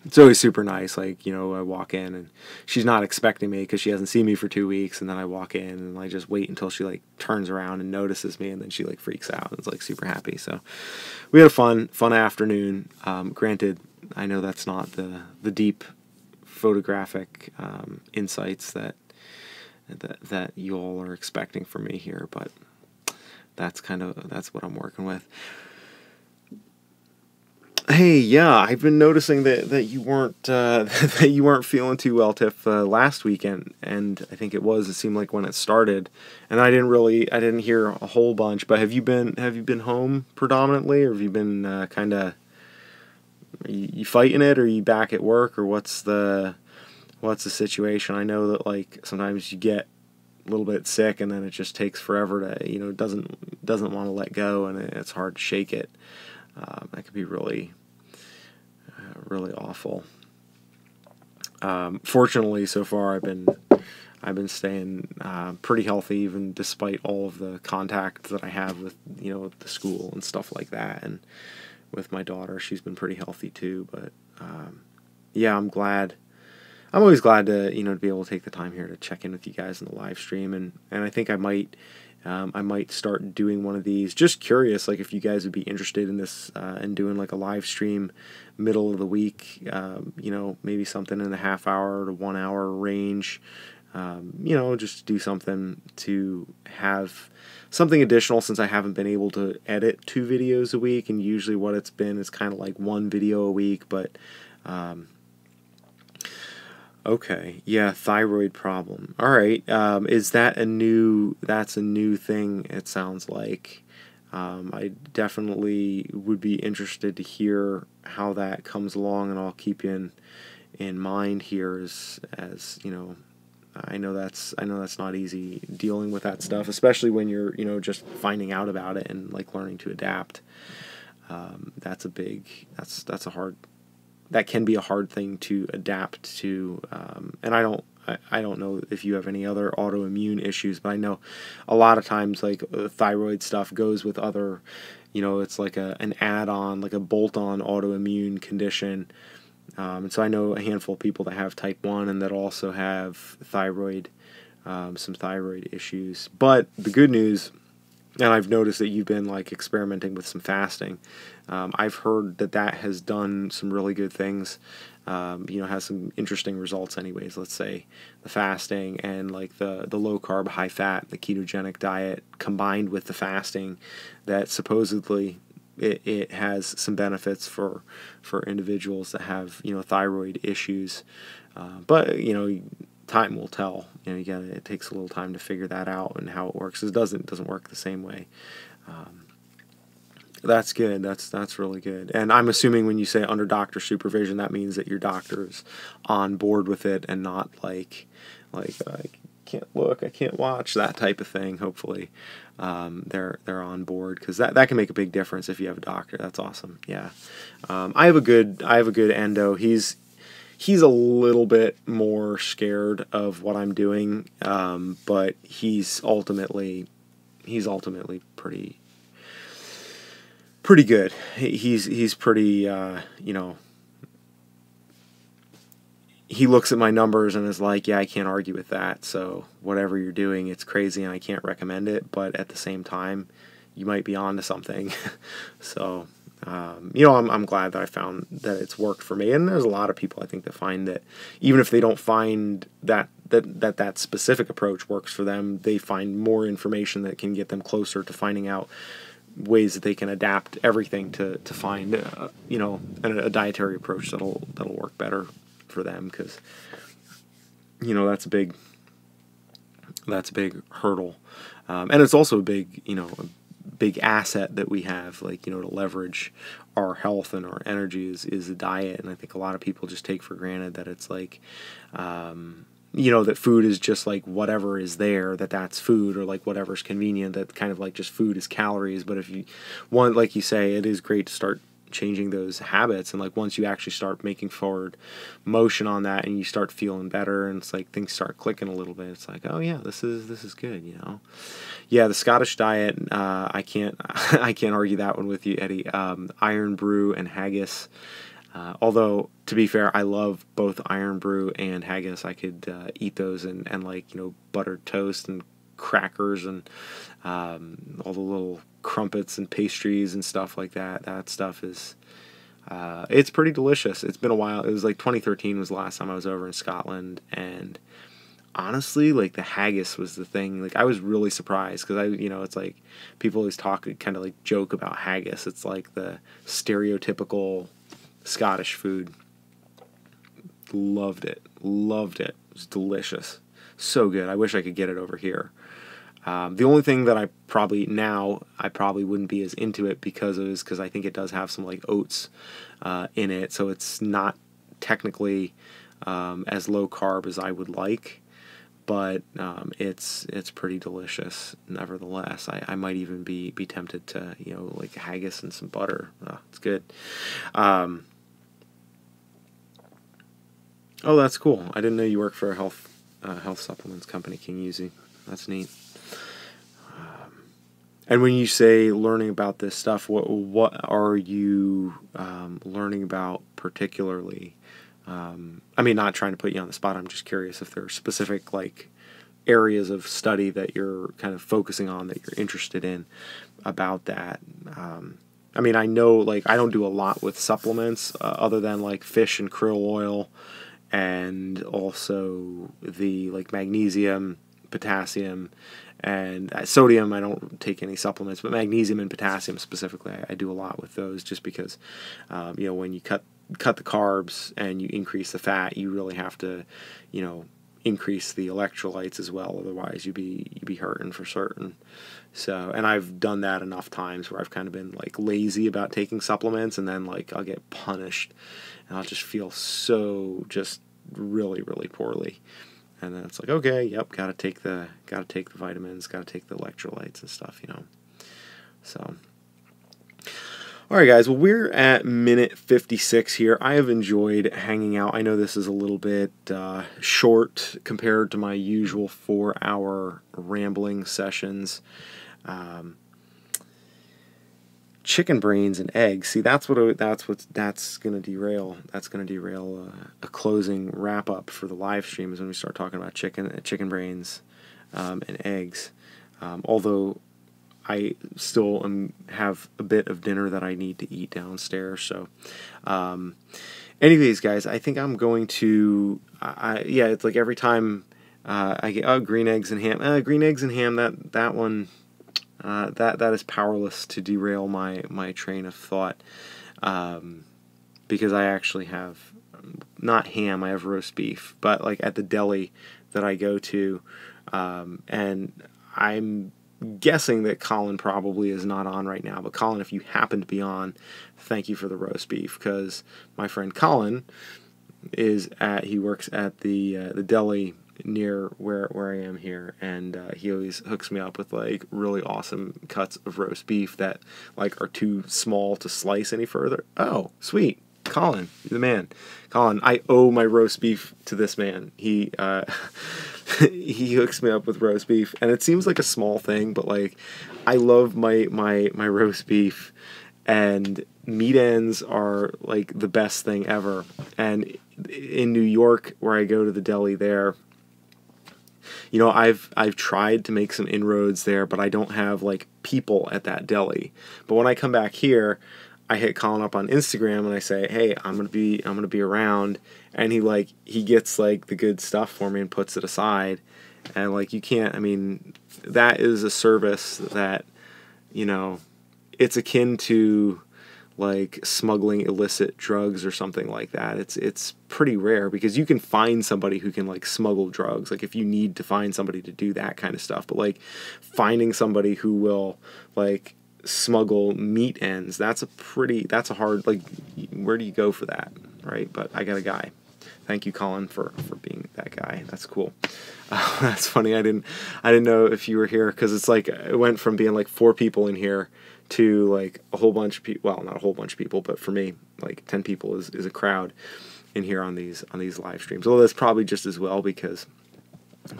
it's always super nice. Like, you know, I walk in and she's not expecting me because she hasn't seen me for 2 weeks, and then I walk in and I just wait until she like turns around and notices me, and then she like freaks out and is like super happy. So we had a fun afternoon. Granted, I know that's not the deep photographic insights that you all are expecting from me here, but that's what I'm working with. Hey, yeah, I've been noticing that you weren't that you weren't feeling too well, Tiff, last weekend, and I think it seemed like when it started, and I didn't hear a whole bunch. But have you been home predominantly, or have you been you fighting it, or are you back at work, or what's the situation? I know that like sometimes you get a little bit sick, and then it just takes forever to doesn't want to let go, and it's hard to shake it. That could be really awful. Fortunately, so far I've been staying pretty healthy, even despite all of the contact that I have with the school and stuff like that, and with my daughter, she's been pretty healthy too. But yeah, I'm glad. I'm always glad to to be able to take the time here to check in with you guys in the live stream, and I think I might start doing one of these. Just curious, like if you guys would be interested in this and doing like a live stream middle of the week, maybe something in the half hour to 1 hour range, just do something to have something additional, since I haven't been able to edit 2 videos a week, and usually what it's been is kind of like 1 video a week, but okay, yeah, thyroid problem. All right, is that that's a new thing, it sounds like. I definitely would be interested to hear how that comes along, and I'll keep you in mind here as I know that's not easy dealing with that stuff, especially when you're just finding out about it and like learning to adapt. That's a hard. That can be a hard thing to adapt to, and I don't know if you have any other autoimmune issues, but I know a lot of times like thyroid stuff goes with other, it's like an add-on, like a bolt-on autoimmune condition. And so I know a handful of people that have type 1 and that also have thyroid, some thyroid issues. But the good news, and I've noticed that you've been like experimenting with some fasting. I've heard that has done some really good things. Has some interesting results anyways. Let's say the fasting and like the low carb, high fat, the ketogenic diet combined with the fasting, that supposedly it has some benefits for individuals that have thyroid issues. But time will tell. It takes a little time to figure that out and how it works. It doesn't work the same way. That's good. That's really good. And I'm assuming when you say under doctor supervision, that means that your doctor is on board with it and not like I can't look, I can't watch, that type of thing. Hopefully, they're on board, because that can make a big difference if you have a doctor. That's awesome. Yeah, I have a good endo. He's a little bit more scared of what I'm doing, but he's ultimately pretty good. He's pretty, he looks at my numbers and is like, yeah, I can't argue with that. So whatever you're doing, it's crazy and I can't recommend it. But at the same time, you might be onto something. So, I'm glad that I found that it's worked for me. And there's a lot of people, I think, that find that even if they don't find that specific approach works for them, they find more information that can get them closer to finding out ways that they can adapt everything to find a dietary approach that'll work better for them, because that's a big hurdle, and it's also a big asset that we have, like to leverage our health and our energy is a diet. And I think a lot of people just take for granted that it's like that food is just like whatever is there, that's food, or like whatever's convenient, that kind of like just food is calories. But if you want, like you say, it is great to start changing those habits, and like once you actually start making forward motion on that and you start feeling better, and it's like things start clicking a little bit, it's like, oh yeah, this is good. Yeah, the Scottish diet, I can't argue that one with you, Eddie. Iron brew and haggis, although to be fair, I love both iron brew and haggis. I could eat those and like buttered toast and crackers and all the little crumpets and pastries and stuff like that. That stuff is it's pretty delicious. It's been a while. It was like 2013 was the last time I was over in Scotland, and honestly, like the haggis was the thing. Like I was really surprised because it's like people always talk, kind of like joke about haggis. It's like the stereotypical Scottish food. Loved it. Loved it. It was delicious. So good. I wish I could get it over here. The only thing that I probably wouldn't be as into it because I think it does have some like oats in it, so it's not technically as low carb as I would like, but it's pretty delicious nevertheless. I might even be tempted to like haggis and some butter. It's good. Oh, that's cool. I didn't know you work for a health supplements company, King Yuzi. That's neat. And when you say learning about this stuff, what are you learning about particularly? I mean, not trying to put you on the spot. I'm just curious if there are specific like areas of study that you're kind of focusing on, that you're interested in about that. I mean, I know like I don't do a lot with supplements other than like fish and krill oil, and also the like magnesium, potassium, and sodium. I don't take any supplements, but magnesium and potassium specifically, I do a lot with those, just because when you cut the carbs and you increase the fat, you really have to increase the electrolytes as well, otherwise you'd be hurting for certain. So, and I've done that enough times where I've kind of been like lazy about taking supplements, and then like I'll get punished and I'll just feel so just really, really poorly. And then it's like, okay, yep, gotta take the vitamins, gotta take the electrolytes and stuff, So, all right, guys. Well, we're at minute 56 here. I have enjoyed hanging out. I know this is a little bit short compared to my usual 4-hour rambling sessions. Chicken brains and eggs. See, that's going to derail. That's going to derail a closing wrap up for the live stream, is when we start talking about chicken brains and eggs. Although I still have a bit of dinner that I need to eat downstairs. So, anyways, guys, I think I'm going to. It's like every time I get green eggs and ham. Green eggs and ham. That one. That is powerless to derail my train of thought, because I actually have not ham, I have roast beef, but like at the deli that I go to, and I'm guessing that Colin probably is not on right now, but Colin, if you happen to be on, thank you for the roast beef, because my friend Colin he works at the deli near where I am here, and he always hooks me up with like really awesome cuts of roast beef that like are too small to slice any further. Oh, sweet. Colin, you're the man. Colin, I owe my roast beef to this man. He he hooks me up with roast beef, and it seems like a small thing, but like I love my roast beef, and meat ends are like the best thing ever. And in New York, where I go to the deli there, I've tried to make some inroads there, but I don't have like people at that deli. But when I come back here, I hit Colin up on Instagram and I say, "Hey, I'm gonna be around," and he gets like the good stuff for me and puts it aside. And like, you can't. I mean, that is a service that it's akin to like smuggling illicit drugs or something like that. It's pretty rare, because you can find somebody who can like smuggle drugs, like if you need to find somebody to do that kind of stuff, but like finding somebody who will like smuggle meat ends, that's a hard, like, where do you go for that, right? But I got a guy. Thank you, Colin, for being that guy. That's cool. That's funny. I didn't know if you were here, because it's like it went from being like 4 people in here to like a whole bunch of people. Well, not a whole bunch of people, but for me, like 10 people is a crowd in here on these live streams. Although that's probably just as well, because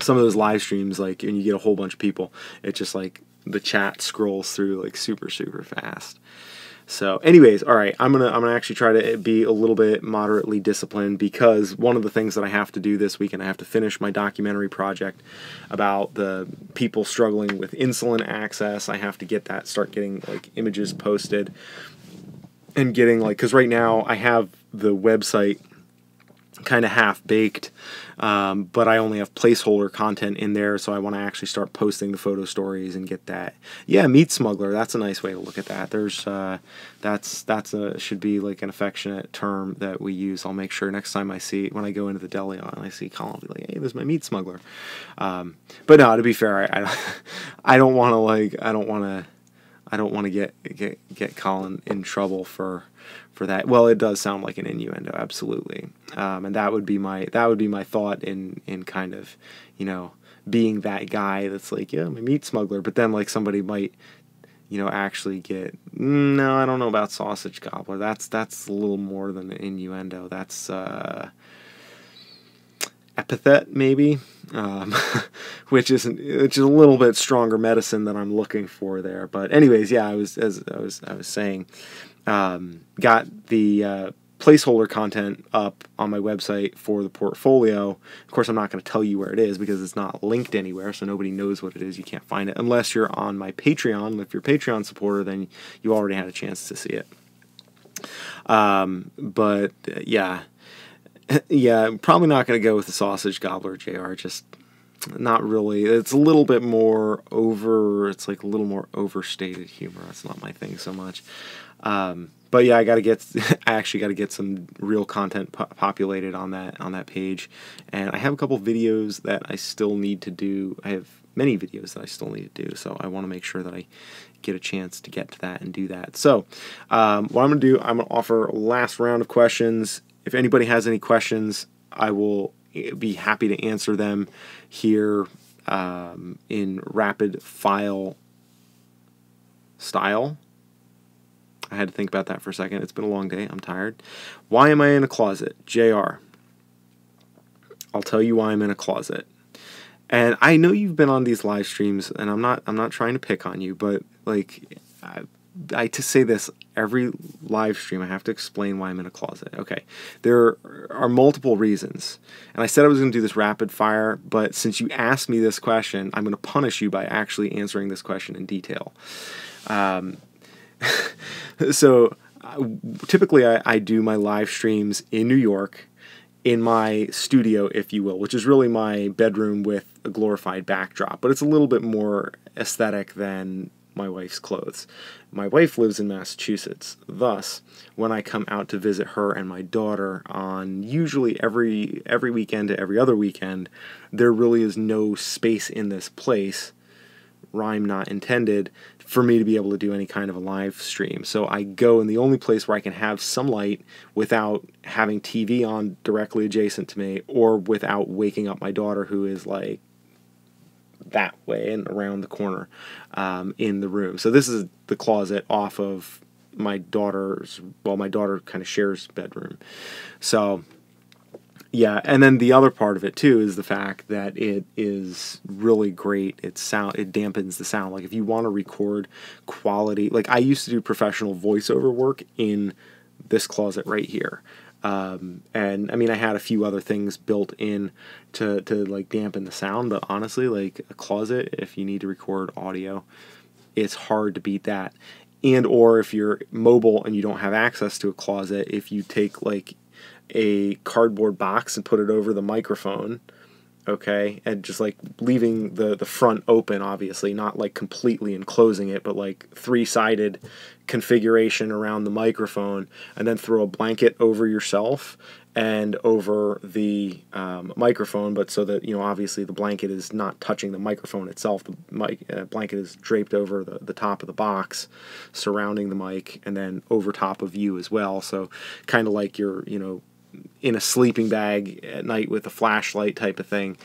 some of those live streams, like, when you get a whole bunch of people, it's just like the chat scrolls through like super, super fast. So anyways, all right, I'm gonna actually try to be a little bit moderately disciplined, because one of the things that I have to do this weekend, I have to finish my documentary project about the people struggling with insulin access. I have to start getting like images posted, and getting like, because right now I have the website kind of half-baked, but I only have placeholder content in there, so I want to actually start posting the photo stories and get that. Yeah, meat smuggler, that's a nice way to look at that. There's should be like an affectionate term that we use. I'll make sure next time I see, when I go into the deli and I see Colin, I'll be like, hey, there's my meat smuggler. But no, to be fair, I don't want to like, I don't want to get Colin in trouble for that. Well, it does sound like an innuendo, absolutely, and that would be my thought in kind of, you know, being that guy that's like, yeah, I'm a meat smuggler, but then like somebody might, you know, actually get, no, I don't know about sausage gobbler. That's a little more than an innuendo. That's epithet maybe, which is a little bit stronger medicine than I'm looking for there. But anyways, yeah, I was saying, got the placeholder content up on my website for the portfolio. Of course, I'm not going to tell you where it is because it's not linked anywhere, so nobody knows what it is. You can't find it unless you're on my Patreon. If you're a Patreon supporter, then you already had a chance to see it. But yeah. Yeah, probably not going to go with the sausage gobbler, JR. Just not really. It's a little bit more it's like a little more overstated humor. That's not my thing so much. But yeah, I actually got to get some real content populated on that page. And I have a couple videos that I still need to do. I have many videos that I still need to do, so I want to make sure that I get a chance to get to that and do that. So what I'm going to do, I'm going to offer a last round of questions. If anybody has any questions, I will be happy to answer them here in rapid file style. I had to think about that for a second. It's been a long day. I'm tired. Why am I in a closet? JR. I'll tell you why I'm in a closet. And I know you've been on these live streams, and I'm not trying to pick on you, but like I to say this every live stream, I have to explain why I'm in a closet. Okay, there are multiple reasons, and I said I was going to do this rapid fire, but since you asked me this question, I'm going to punish you by actually answering this question in detail. So typically I do my live streams in New York, in my studio, if you will, which is really my bedroom with a glorified backdrop, but it's a little bit more aesthetic than my wife's clothes. My wife lives in Massachusetts. Thus, when I come out to visit her and my daughter on usually every weekend to every other weekend, there really is no space in this place, rhyme not intended, for me to be able to do any kind of a live stream. So I go in the only place where I can have some light without having TV on directly adjacent to me, or without waking up my daughter, who is like that way and around the corner in the room. So this is the closet off of my daughter's, well, my daughter kind of shares bedroom. So yeah, and then the other part of it too is the fact that it is really great. It dampens the sound. Like if you want to record quality, like I used to do professional voiceover work in this closet right here. And I mean, I had a few other things built in to like dampen the sound, but honestly, like a closet, if you need to record audio, it's hard to beat that. And or if you're mobile and you don't have access to a closet, if you take like a cardboard box and put it over the microphone, okay, and just like leaving the front open, obviously not like completely enclosing it, but like three-sided configuration around the microphone, and then throw a blanket over yourself and over the microphone, but so that, you know, obviously the blanket is not touching the microphone itself. The blanket is draped over the top of the box surrounding the mic, and then over top of you as well, so kind of like you're, you know, in a sleeping bag at night with a flashlight type of thing.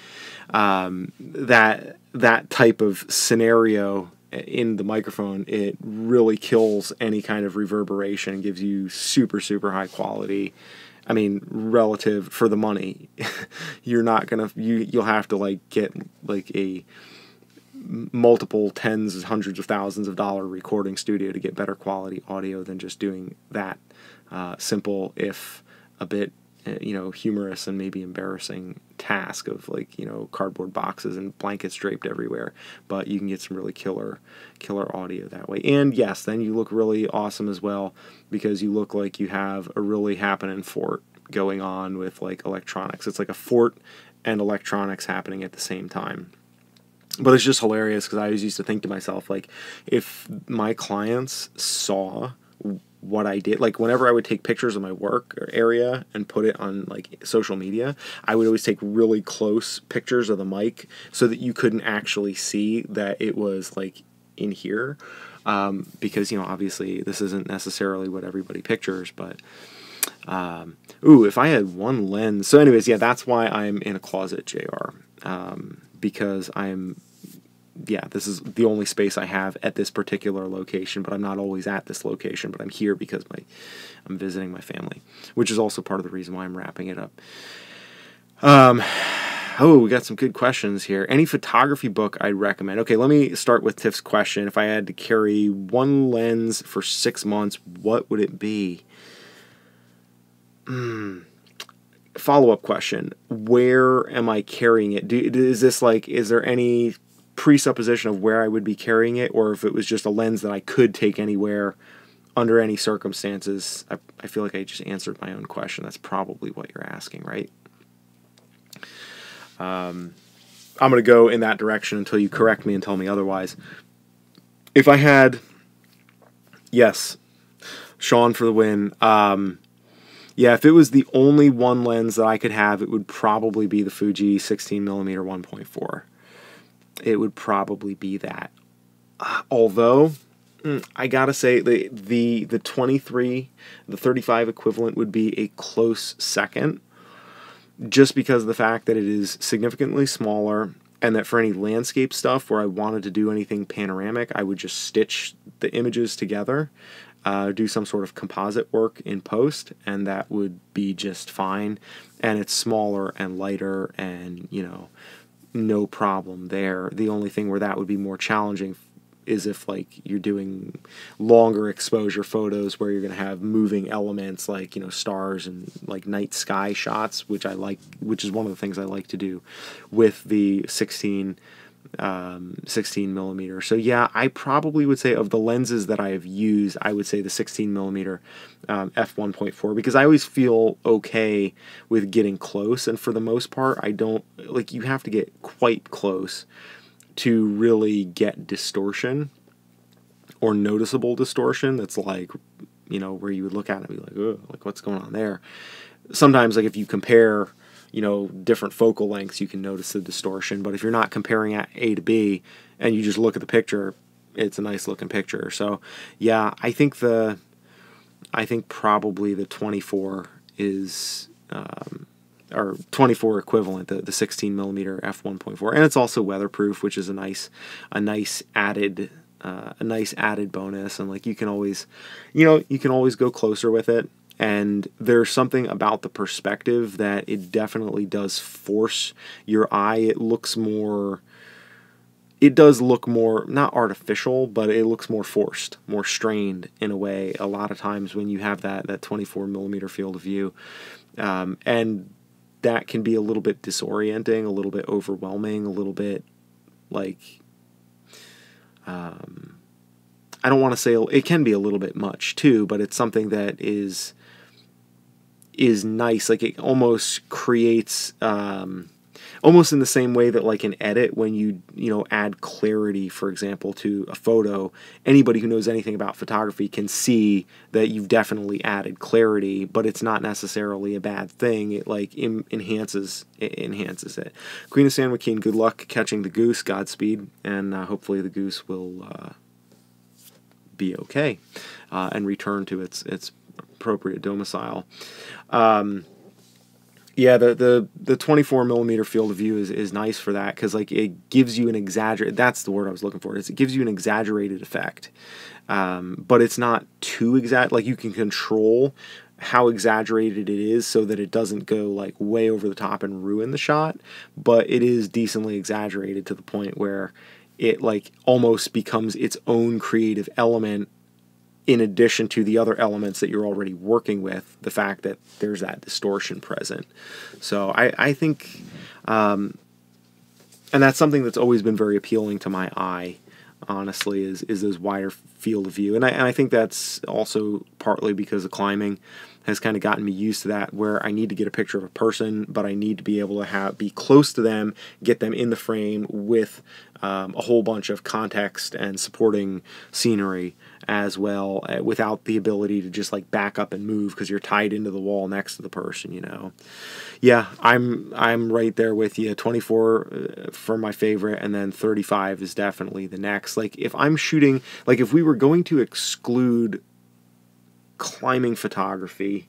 That type of scenario in the microphone, it really kills any kind of reverberation and gives you super, super high quality. I mean, relative for the money. You're not gonna, you'll have to like get like a multiple tens, hundreds of thousands of dollar recording studio to get better quality audio than just doing that simple, if a bit, you know, humorous and maybe embarrassing task of like, you know, cardboard boxes and blankets draped everywhere. But you can get some really killer audio that way. And yes, then you look really awesome as well, because you look like you have a really happening fort going on with like electronics. It's like a fort and electronics happening at the same time. But it's just hilarious because I always used to think to myself, like, if my clients saw what I did, like whenever I would take pictures of my work area and put it on like social media, I would always take really close pictures of the mic so that you couldn't actually see that it was like in here. Because, you know, obviously this isn't necessarily what everybody pictures, but ooh, if I had one lens. So anyways, yeah, that's why I'm in a closet, JR. Because this is the only space I have at this particular location, but I'm not always at this location, but I'm here because I'm visiting my family, which is also part of the reason why I'm wrapping it up. Oh, we got some good questions here. Any photography book I'd recommend? Okay, let me start with Tiff's question. If I had to carry one lens for 6 months, what would it be? Follow-up question. Where am I carrying it? Is there any presupposition of where I would be carrying it, or if it was just a lens that I could take anywhere under any circumstances? I feel like I just answered my own question. That's probably what you're asking, right? I'm going to go in that direction until you correct me and tell me otherwise. If I had, yes, Sean for the win. Yeah, if it was the only one lens that I could have, it would probably be the Fuji 16mm 1.4. It would probably be that. Although, I gotta say, the 23, the 35 equivalent would be a close second, just because of the fact that it is significantly smaller, and that for any landscape stuff where I wanted to do anything panoramic, I would just stitch the images together, do some sort of composite work in post, and that would be just fine. And it's smaller and lighter, and, you know, no problem there. The only thing where that would be more challenging is if, like, you're doing longer exposure photos where you're going to have moving elements like, you know, stars and like night sky shots, which is one of the things I like to do with the 16 millimeter. So yeah, I probably would say of the lenses that I have used, I would say the 16 millimeter f1.4, because I always feel okay with getting close, and for the most part, I don't, like, you have to get quite close to really get distortion or noticeable distortion that's like, you know, where you would look at it and be like, oh, like, what's going on there? Sometimes, like, if you compare, you know, different focal lengths, you can notice the distortion, but if you're not comparing at A to B and you just look at the picture, it's a nice looking picture. So yeah, I think probably the 24 is or 24 equivalent, the 16 millimeter f1.4, and it's also weatherproof, which is a nice added bonus. And like, you can always go closer with it. And there's something about the perspective that it definitely does force your eye. It does look more, not artificial, but it looks more forced, more strained in a way, a lot of times when you have that 24 millimeter field of view. And that can be a little bit disorienting, a little bit overwhelming, a little bit like, I don't want to say, it can be a little bit much too, but it's something that is nice. Like, it almost creates, almost in the same way that, like, an edit, when you add clarity, for example, to a photo, anybody who knows anything about photography can see that you've definitely added clarity, but it's not necessarily a bad thing. It like enhances it. Queen of San Joaquin, good luck catching the goose. Godspeed, and hopefully the goose will be okay and return to its appropriate domicile. Yeah, the 24 millimeter field of view is nice for that, because like, it gives you an that's the word I was looking for. It gives you an exaggerated effect, but it's not too exact. Like, you can control how exaggerated it is so that it doesn't go like way over the top and ruin the shot, but it is decently exaggerated to the point where it like almost becomes its own creative element, in addition to the other elements that you're already working with, the fact that there's that distortion present. So I think, and that's something that's always been very appealing to my eye, honestly, is those wider field of view. And I think that's also partly because of climbing has kind of gotten me used to that, where I need to get a picture of a person, but I need to be able to be close to them, get them in the frame with a whole bunch of context and supporting scenery as well, without the ability to just like back up and move because you're tied into the wall next to the person, you know. Yeah, I'm right there with you. 24 for my favorite, and then 35 is definitely the next. Like if I'm shooting, like if we were going to exclude climbing photography,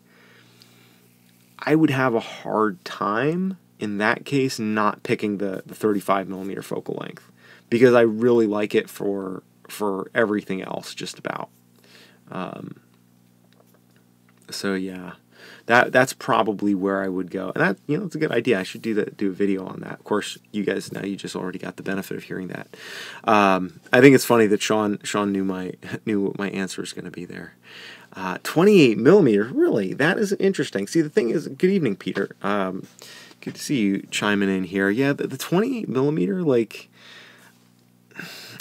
I would have a hard time in that case not picking the 35 millimeter focal length, because I really like it for everything else just about. So yeah, that's probably where I would go, and that, you know, it's a good idea. I should do a video on that. Of course, you guys now, you just already got the benefit of hearing that. I think it's funny that Sean knew what my answer is going to be there. 28 millimeter, really? That is interesting. See, the thing is, good evening, Peter. Good to see you chiming in here. Yeah, the 28 millimeter, like,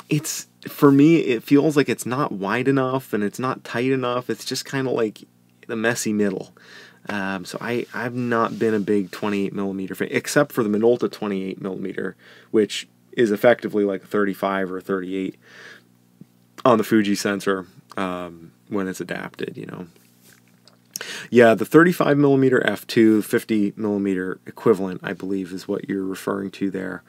it's, for me, it feels like it's not wide enough and it's not tight enough. It's just kind of like the messy middle. So I've not been a big 28 millimeter fan, except for the Minolta 28 millimeter, which is effectively like a 35 or a 38 on the Fuji sensor when it's adapted, you know. Yeah, the 35 millimeter f2, 50 millimeter equivalent, I believe, is what you're referring to there.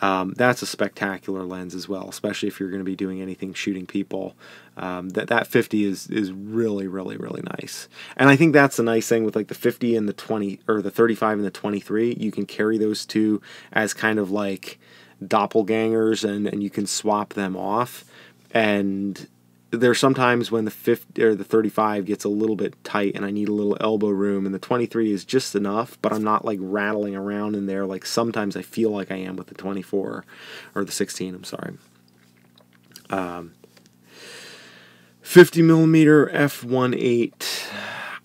That's a spectacular lens as well, especially if you're going to be doing anything shooting people. That 50 is really, really, really nice. And I think that's the nice thing with like the 50 and the 20, or the 35 and the 23. You can carry those two as kind of like doppelgangers, and you can swap them off. And there's sometimes when the 50 or the 35 gets a little bit tight and I need a little elbow room, and the 23 is just enough, but I'm not like rattling around in there like sometimes I feel like I am with the 24 or the 16, I'm sorry. 50 millimeter f1.8.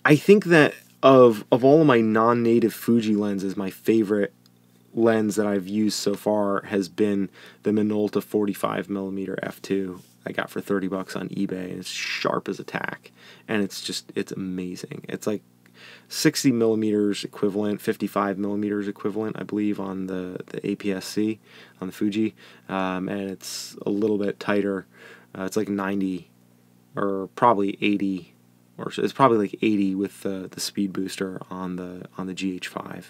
I think that of all of my non-native Fuji lenses, my favorite lens that I've used so far has been the Minolta 45 millimeter f2. I got for $30 on eBay, and it's sharp as a tack, and it's amazing. It's like 60 millimeters equivalent, 55 millimeters equivalent, I believe, on the APS-C on the Fuji, and it's a little bit tighter. It's like 90 or probably 80, or it's probably like 80 with the speed booster on the GH5,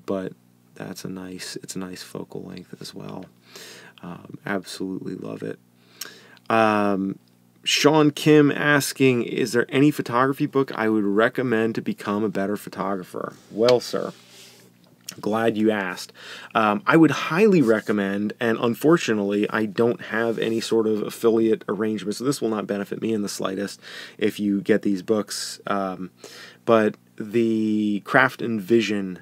but it's a nice focal length as well. Absolutely love it. Sean Kim asking, is there any photography book I would recommend to become a better photographer? Well, sir, glad you asked. I would highly recommend, and unfortunately I don't have any sort of affiliate arrangement, so this will not benefit me in the slightest if you get these books, but the Craft and Vision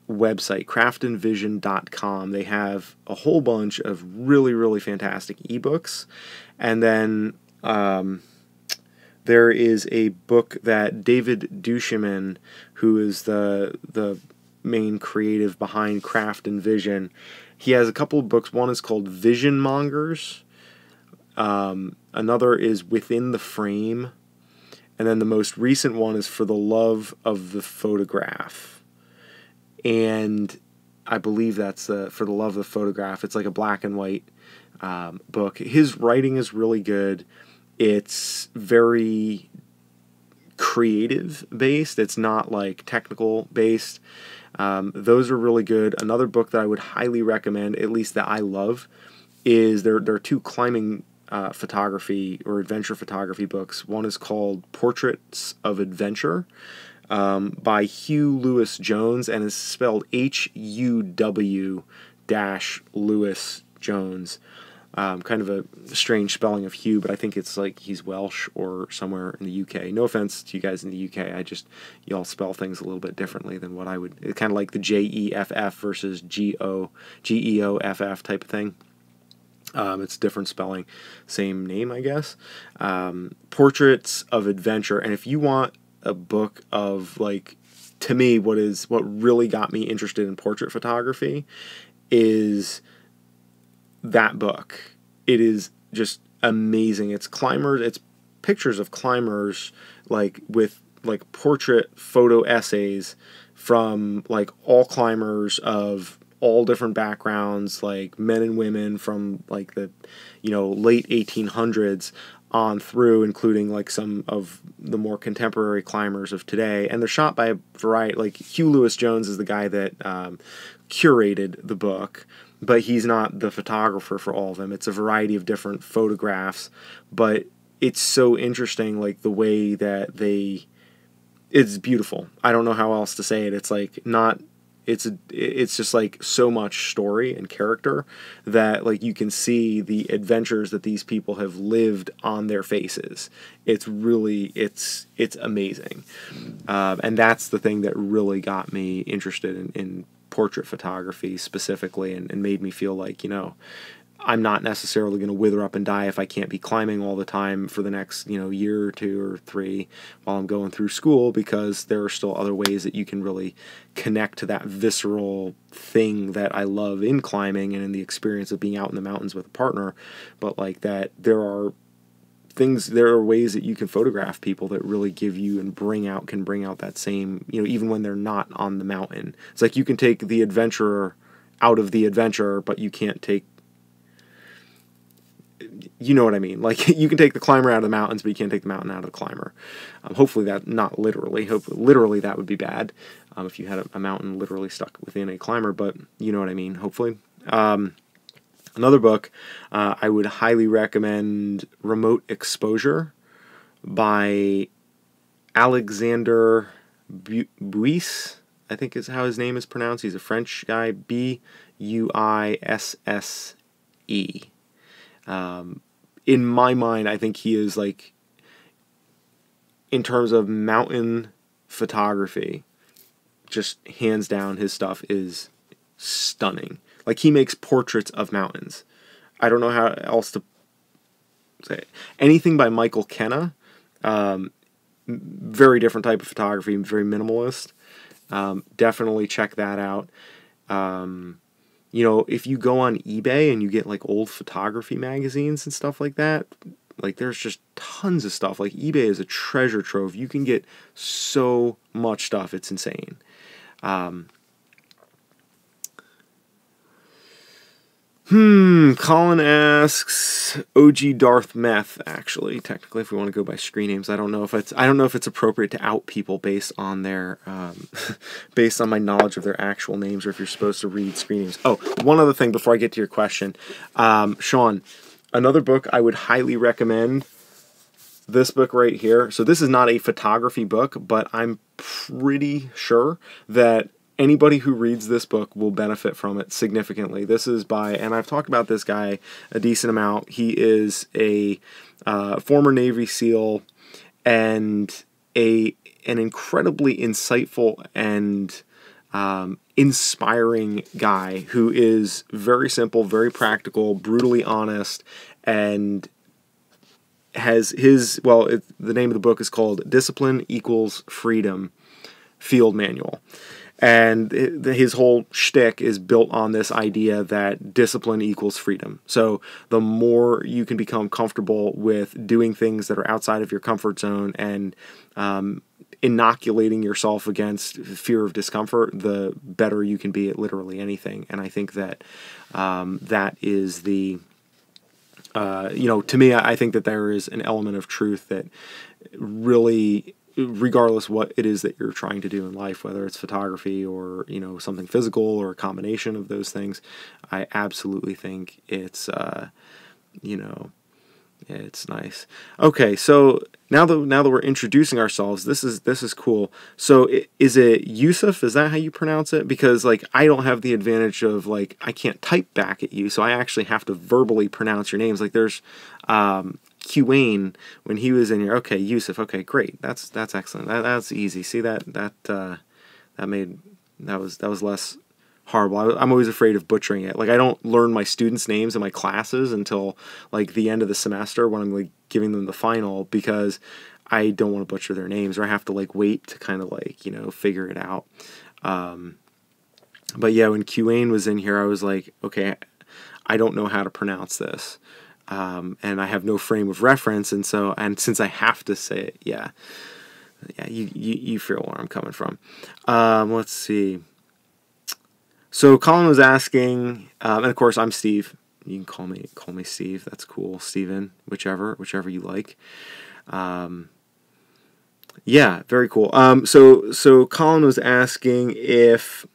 website, craftandvision.com, they have a whole bunch of really, really fantastic ebooks. And then there is a book that David Duchemin, who is the main creative behind Craft and Vision, he has a couple of books. One is called Vision Mongers. Another is Within the Frame. And then the most recent one is For the Love of the Photograph. And I believe that's For the Love of the Photograph. It's like a black and white book. His writing is really good. It's very creative based. It's not like technical based. Those are really good. Another book that I would highly recommend, at least that I love, is there are two climbing photography or adventure photography books. One is called Portraits of Adventure, by Hugh Lewis Jones, and is spelled Huw-Lewis Jones. Kind of a strange spelling of Hugh, but I think it's like he's Welsh or somewhere in the UK. No offense to you guys in the UK, y'all spell things a little bit differently than what I would. It's kind of like the Jeff versus Geoff type of thing. It's different spelling, same name, I guess. Portraits of Adventure, and if you want a book of, like, to me, what really got me interested in portrait photography is that book. it is just amazing. It's climbers, it's pictures of climbers, like with like portrait photo essays from like all climbers of all different backgrounds, like men and women from like the, you know, late 1800s on through, including like some of the more contemporary climbers of today. And they're shot by a variety, like Hugh Lewis Jones is the guy that curated the book, but he's not the photographer for all of them. It's a variety of different photographs, but it's so interesting, like the way that it's beautiful. I don't know how else to say it. It's like not, it's just like so much story and character that like you can see the adventures that these people have lived on their faces. It's really, it's amazing. And that's the thing that really got me interested in portrait photography specifically, and made me feel like, you know, I'm not necessarily going to wither up and die if I can't be climbing all the time for the next, you know, year or 2 or 3 while I'm going through school, because there are still other ways that you can really connect to that visceral thing that I love in climbing and in the experience of being out in the mountains with a partner. But like that, there are ways that you can photograph people that really give you and can bring out that same, you know, even when they're not on the mountain. It's like you can take the adventurer out of the adventure, but you can't take, you know what I mean? Like you can take the climber out of the mountains, but you can't take the mountain out of the climber. Hopefully that, not literally, literally that would be bad if you had a mountain literally stuck within a climber, but you know what I mean, hopefully. Another book I would highly recommend, Remote Exposure by Alexander Buisse, I think is how his name is pronounced. He's a French guy, Buisse. In my mind, I think he is like, in terms of mountain photography, just hands down, his stuff is stunning. Like he makes portraits of mountains. I don't know how else to say it. Anything by Michael Kenna, very different type of photography, very minimalist. Definitely check that out. You know, if you go on eBay and you get like old photography magazines and stuff like that, like there's just tons of stuff. Like eBay is a treasure trove. You can get so much stuff. It's insane. Colin asks OG Darth Meth, actually, technically, if we want to go by screen names. I don't know if it's appropriate to out people based on their based on my knowledge of their actual names, or if you're supposed to read screen names. Oh, one other thing before I get to your question. Sean, another book I would highly recommend, this book right here. So this is not a photography book, but I'm pretty sure that anybody who reads this book will benefit from it significantly. This is by, and I've talked about this guy a decent amount. He is a former Navy SEAL and an incredibly insightful and inspiring guy who is very simple, very practical, brutally honest, and has his, the name of the book is called Discipline Equals Freedom Field Manual. And his whole shtick is built on this idea that discipline equals freedom. So the more you can become comfortable with doing things that are outside of your comfort zone and inoculating yourself against fear of discomfort, the better you can be at literally anything. And I think that that is the, to me, I think that there is an element of truth that really, regardless what it is that you're trying to do in life, whether it's photography or, something physical or a combination of those things, I absolutely think it's, it's nice. Okay, so now that we're introducing ourselves, this is cool. So is it Yusuf? Is that how you pronounce it? Because I don't have the advantage of I can't type back at you, so I actually have to verbally pronounce your names. There's Wayne, when he was in here. Okay, Yusuf. Okay, great. That's excellent. That's easy. See that was less horrible. I'm always afraid of butchering it. I don't learn my students' names in my classes until the end of the semester when I'm giving them the final, because I don't want to butcher their names, or I have to wait to kind of figure it out. But yeah, when Wayne was in here, I was okay, I don't know how to pronounce this. and I have no frame of reference, and since I have to say it, yeah, you feel where I'm coming from. Let's see. So Colin was asking, and of course I'm Steve. You can call me Steve. That's cool, Steven, whichever you like. Yeah, very cool. So Colin was asking if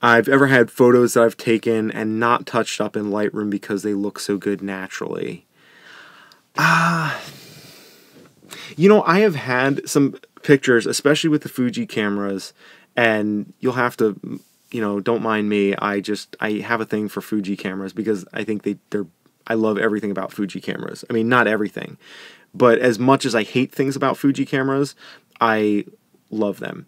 I've ever had photos that I've taken and not touched up in Lightroom because they look so good naturally. You know, I have had some pictures, especially with the Fuji cameras, and you'll have to, you know, don't mind me. I have a thing for Fuji cameras because I think I love everything about Fuji cameras. I mean, not everything, but as much as I hate things about Fuji cameras, I love them.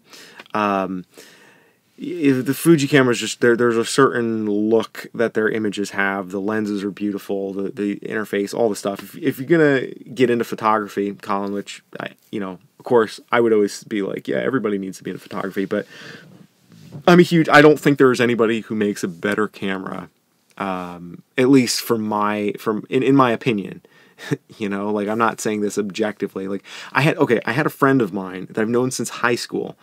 The Fuji cameras, just there's a certain look that their images have. The lenses are beautiful, the interface, all the stuff. If you're gonna get into photography, Colin, which of course I would always be like, yeah, everybody needs to be into photography, but I don't think there's anybody who makes a better camera, at least in my opinion. You know, like, I'm not saying this objectively. Like, I had a friend of mine that I've known since high school,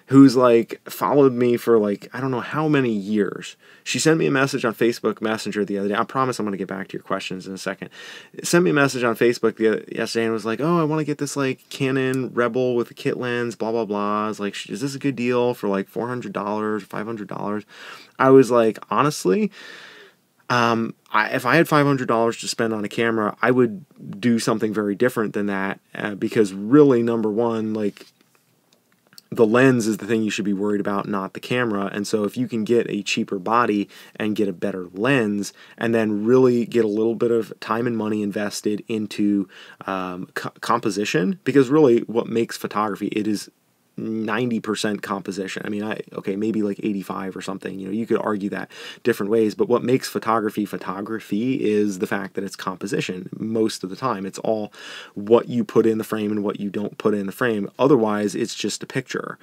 who's like followed me for like I don't know how many years. She sent me a message on Facebook Messenger the other day. I promise I'm going to get back to your questions in a second. Sent me a message on Facebook yesterday and was like, oh, I want to get this like Canon Rebel with a kit lens, blah blah blah. I was like, is this a good deal for like $400, $500? I was like, honestly, if I had $500 to spend on a camera, I would do something very different than that, because really, number one, like, the lens is the thing you should be worried about, not the camera. And so if you can get a cheaper body and get a better lens, and then really get a little bit of time and money invested into composition, because really what makes photography, it is 90% composition. I mean, maybe like 85 or something. You know, you could argue that different ways, but what makes photography is the fact that it's composition most of the time. It's all what you put in the frame and what you don't put in the frame. Otherwise, it's just a picture.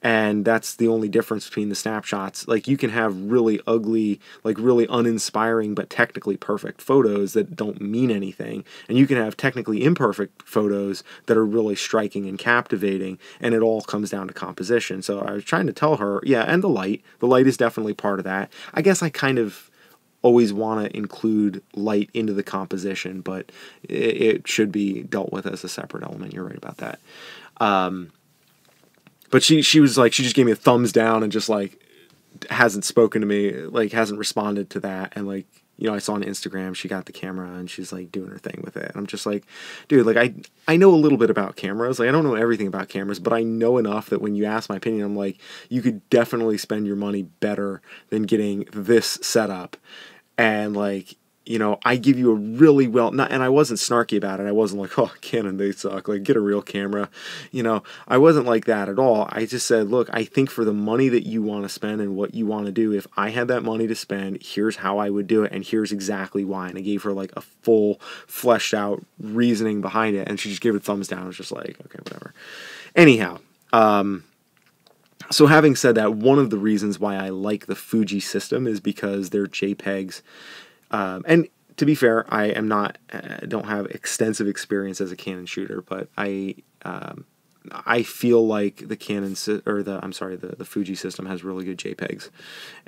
And that's the only difference between the snapshots. Like, you can have really ugly, like really uninspiring, but technically perfect photos that don't mean anything. And you can have technically imperfect photos that are really striking and captivating. And it all comes down to composition. So I was trying to tell her, yeah, and the light. The light is definitely part of that. I guess I kind of always want to include light into the composition, but it should be dealt with as a separate element. You're right about that. But she was like, she just gave me a thumbs down and just like hasn't spoken to me, like hasn't responded to that. And like, you know, I saw on Instagram she got the camera and she's like doing her thing with it. And I'm just like, dude, like I know a little bit about cameras. Like, I don't know everything about cameras, but I know enough that when you ask my opinion, I'm like, you could definitely spend your money better than getting this setup. And like, you know, I give you a really and I wasn't snarky about it. I wasn't like, oh, Canon, they suck. Like, get a real camera. You know, I wasn't like that at all. I just said, look, I think for the money that you want to spend and what you want to do, if I had that money to spend, here's how I would do it, and here's exactly why. And I gave her like a full, fleshed out reasoning behind it, and she just gave it a thumbs down. I was just like, okay, whatever. Anyhow, so having said that, one of the reasons why I like the Fuji system is because they're JPEGs. And to be fair, I don't have extensive experience as a Canon shooter, but I feel like the the Fuji system has really good JPEGs,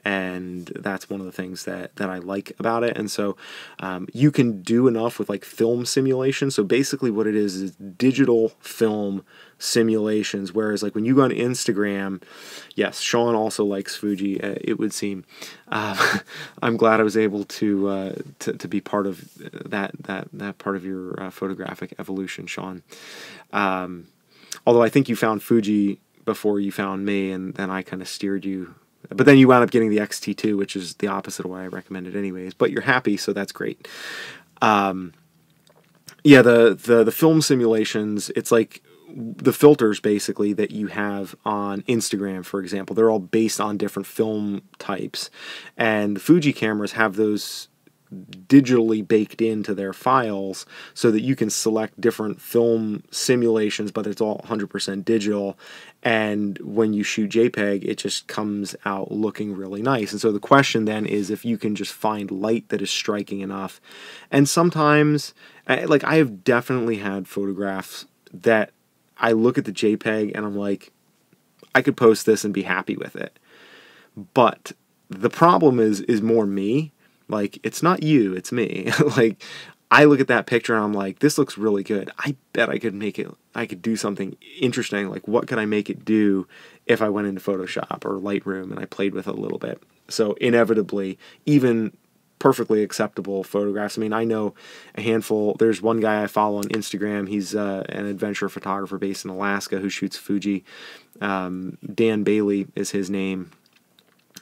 and that's one of the things that I like about it. And so you can do enough with like film simulation. So basically what it is digital film simulations, whereas like when you go on Instagram, yes, Sean also likes Fuji, it would seem. I'm glad I was able to be part of that part of your photographic evolution, Sean. Although I think you found Fuji before you found me, and then I kind of steered you. But then you wound up getting the XT2, which is the opposite of why I recommend it anyways. But you're happy, so that's great. Yeah, the film simulations, it's like the filters basically that you have on Instagram, for example. They're all based on different film types. And the Fuji cameras have those digitally baked into their files so that you can select different film simulations, but it's all 100% digital. And when you shoot JPEG, it just comes out looking really nice. And so the question then is if you can just find light that is striking enough. And sometimes, like, I have definitely had photographs that I look at the JPEG and I'm like, I could post this and be happy with it. But the problem is more me. Like, it's not you, it's me. Like, I look at that picture and I'm like, this looks really good. I bet I could do something interesting. Like, what could I make it do if I went into Photoshop or Lightroom and I played with it a little bit? So inevitably, even perfectly acceptable photographs. I mean, I know a handful. There's one guy I follow on Instagram. He's an adventure photographer based in Alaska who shoots Fuji. Dan Bailey is his name.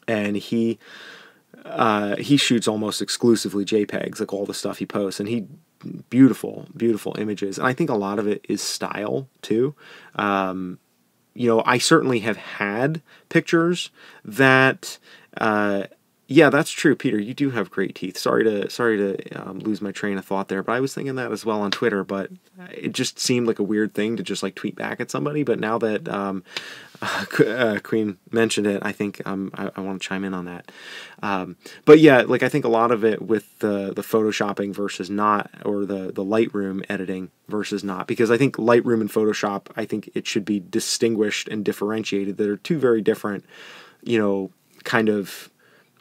And he shoots almost exclusively JPEGs, like all the stuff he posts, and beautiful images. And I think a lot of it is style too. You know, I certainly have had pictures that, yeah, that's true, Peter. You do have great teeth. Sorry to lose my train of thought there, but I was thinking that as well on Twitter. But it just seemed like a weird thing to just like tweet back at somebody. But now that Queen mentioned it, I think I want to chime in on that. But yeah, like I think a lot of it with the photoshopping versus not, or the Lightroom editing versus not, because I think Lightroom and Photoshop, I think it should be distinguished and differentiated. They're two very different, you know, kind of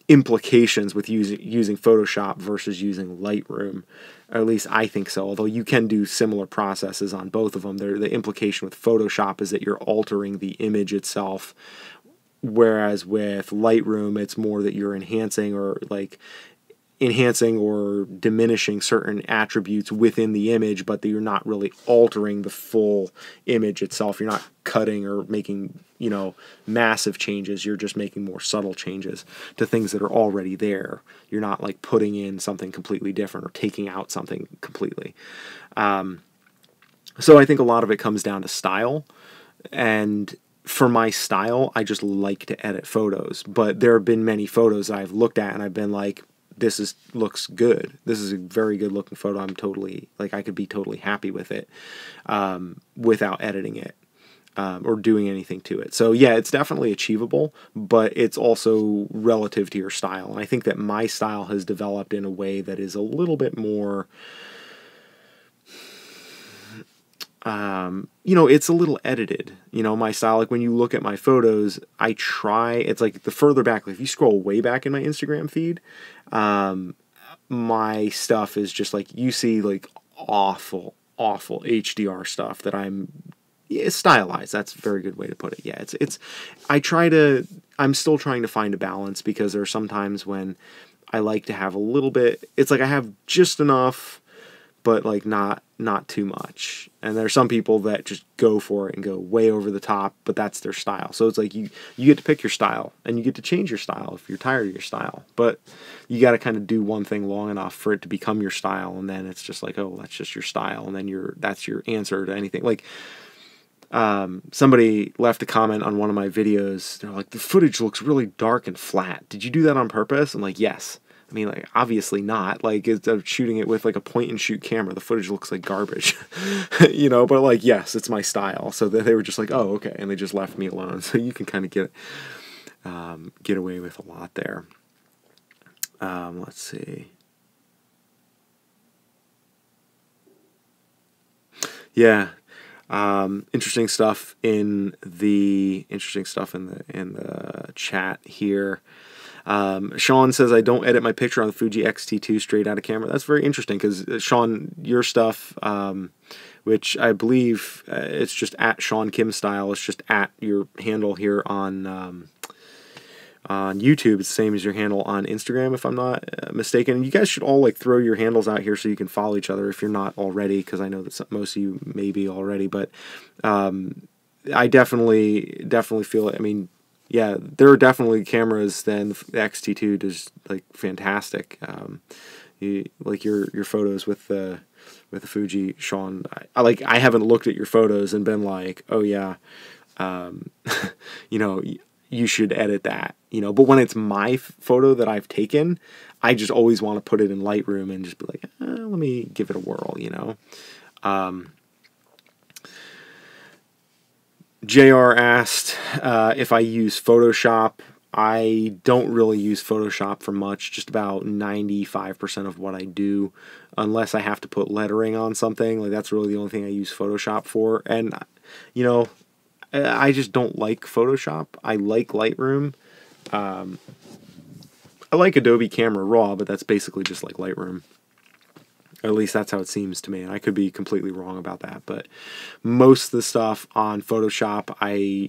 implications with using Photoshop versus using Lightroom. Or at least I think so, although you can do similar processes on both of them. The implication with Photoshop is that you're altering the image itself, whereas with Lightroom it's more that you're enhancing or diminishing certain attributes within the image, but that you're not really altering the full image itself. You're not cutting or making, you know, massive changes. You're just making more subtle changes to things that are already there. You're not like putting in something completely different or taking out something completely. So I think a lot of it comes down to style. And for my style, I just like to edit photos. But there have been many photos that I've looked at and I've been like, looks good. This is a very good looking photo. I could be totally happy with it without editing it or doing anything to it. So yeah, it's definitely achievable, but it's also relative to your style. And I think that my style has developed in a way that is a little bit more, you know, it's a little edited. You know, my style, like when you look at my photos, it's like the further back, like if you scroll way back in my Instagram feed, my stuff is just like, you see like awful HDR stuff that it's stylized. That's a very good way to put it. Yeah, I'm still trying to find a balance, because there are some times when I like to have a little bit, it's like I have just enough, but like not too much. And there are some people that just go for it and go way over the top, but that's their style. So it's like you get to pick your style, and you get to change your style if you're tired of your style. But you got to kind of do one thing long enough for it to become your style, and then it's just like, oh, that's just your style, and then that's your answer to anything. Like somebody left a comment on one of my videos. They're like, the footage looks really dark and flat. Did you do that on purpose? I'm like, yes. I mean, like, obviously not. Like, I'm shooting it with like a point and shoot camera. The footage looks like garbage, you know, but like, yes, it's my style. So they were just like, oh, okay. And they just left me alone. So you can kind of get away with a lot there. Let's see. Yeah. Interesting stuff in the chat here. Sean says, I don't edit my picture on the Fuji X-T2 straight out of camera. That's very interesting, because Sean, your stuff, which I believe it's just at Sean Kim Style, it's just at your handle here on YouTube. It's the same as your handle on Instagram, if I'm not mistaken. You guys should all like throw your handles out here so you can follow each other if you're not already, because I know that most of you may be already. But I definitely feel it. I mean, yeah, there are definitely cameras. Then the X-T2 does like fantastic. Like your photos with the Fuji, Sean. I haven't looked at your photos and been like, oh yeah, you know, you should edit that, you know. But when it's my photo that I've taken, I just always want to put it in Lightroom and just be like, let me give it a whirl, you know. JR asked if I use Photoshop. I don't really use Photoshop for much, just about 95% of what I do, unless I have to put lettering on something. Like, that's really the only thing I use Photoshop for. And, you know, I just don't like Photoshop. I like Lightroom. I like Adobe Camera Raw, but that's basically just like Lightroom. At least that's how it seems to me, and I could be completely wrong about that. But most of the stuff on Photoshop,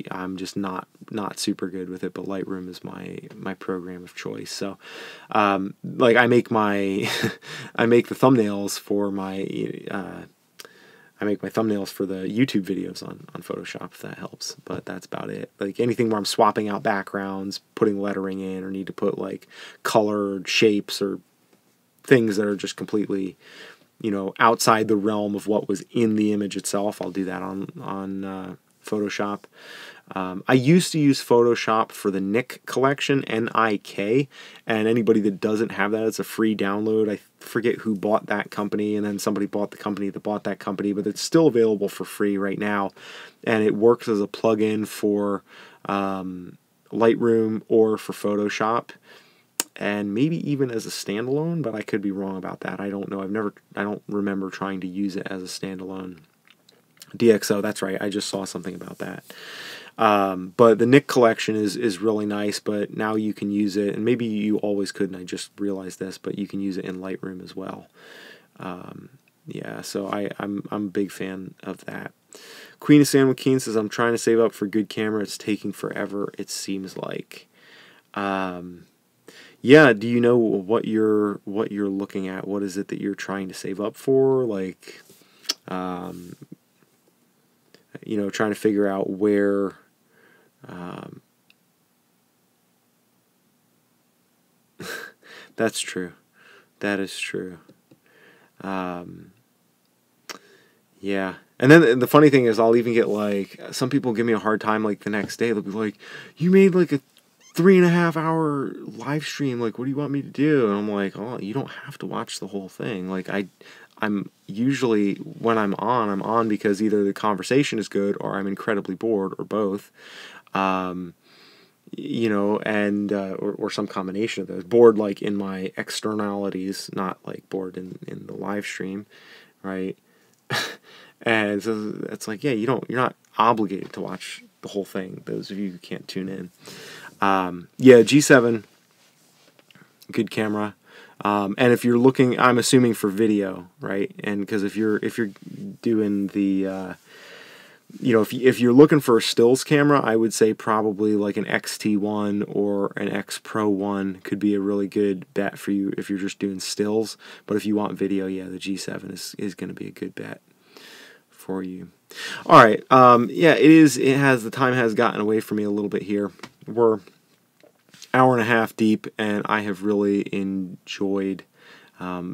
I'm just not super good with it. But Lightroom is my program of choice. So, like, I make my I make the thumbnails for my I make my thumbnails for the YouTube videos on Photoshop, if that helps. But that's about it. Like, anything where I'm swapping out backgrounds, putting lettering in, or need to put like colored shapes or things that are just completely, you know, outside the realm of what was in the image itself, I'll do that on Photoshop. I used to use Photoshop for the Nik collection, N-I-K, and anybody that doesn't have that, it's a free download. I forget who bought that company, and then somebody bought the company that bought that company, but it's still available for free right now, and it works as a plugin for Lightroom or for Photoshop, and maybe even as a standalone, but I could be wrong about that. I don't know. I don't remember trying to use it as a standalone. DxO, that's right. I just saw something about that. But the Nik collection is really nice, but now you can use it, and maybe you always could, and I just realized this, but you can use it in Lightroom as well. Yeah, so I'm a big fan of that. Queen of San Joaquin says, I'm trying to save up for good camera. It's taking forever, it seems like. Yeah, do you know what you're looking at? What is it that you're trying to save up for? Like, you know, trying to figure out where, that's true. That is true. Yeah. And then the funny thing is, I'll even get, like, some people give me a hard time, like, the next day. They'll be like, you made, like, a 3.5-hour live stream, like, what do you want me to do? And I'm like, oh, you don't have to watch the whole thing. Like, I'm usually, when I'm on because either the conversation is good or I'm incredibly bored, or both. You know, and or some combination of those. Bored, like, in my externalities, not like bored in the live stream, right? And so it's like, yeah, you're not obligated to watch the whole thing, those of you who can't tune in. Yeah, G7, good camera. And if you're looking, I'm assuming for video, right? And because if you're doing the, you know, if you're looking for a stills camera, I would say probably like an XT1 or an X Pro 1 could be a really good bet for you if you're just doing stills. But if you want video, yeah, the G7 is going to be a good bet for you. All right, yeah, the time has gotten away from me a little bit here. We're hour and a half deep, and I have really enjoyed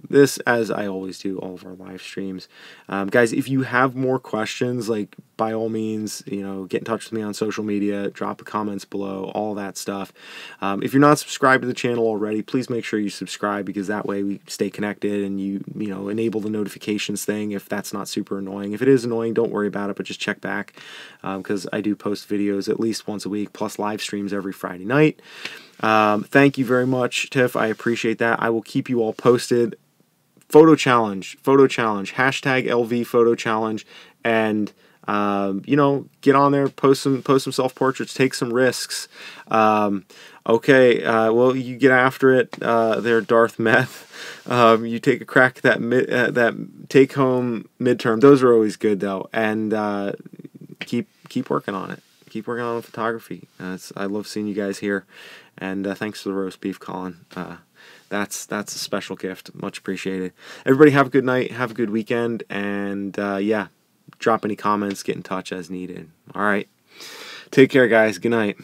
this, as I always do all of our live streams. Guys, if you have more questions, like, by all means, you know, get in touch with me on social media, drop the comments below, all that stuff. If you're not subscribed to the channel already, please make sure you subscribe, because that way we stay connected, and you know, enable the notifications thing if that's not super annoying. If it is annoying, don't worry about it, but just check back, because I do post videos at least once a week, plus live streams every Friday night. Thank you very much, Tiff. I appreciate that. I will keep you all posted. Photo challenge, hashtag LV photo challenge, and you know, get on there, post some self-portraits, take some risks. Okay, well, you get after it there, Darth Meth. You take a crack at that take-home midterm. Those are always good, though, and keep working on it. Keep working on the photography. I love seeing you guys here, and thanks for the roast beef, Colin. That's a special gift. Much appreciated. Everybody have a good night. Have a good weekend, and yeah, drop any comments. Get in touch as needed. All right. Take care, guys. Good night.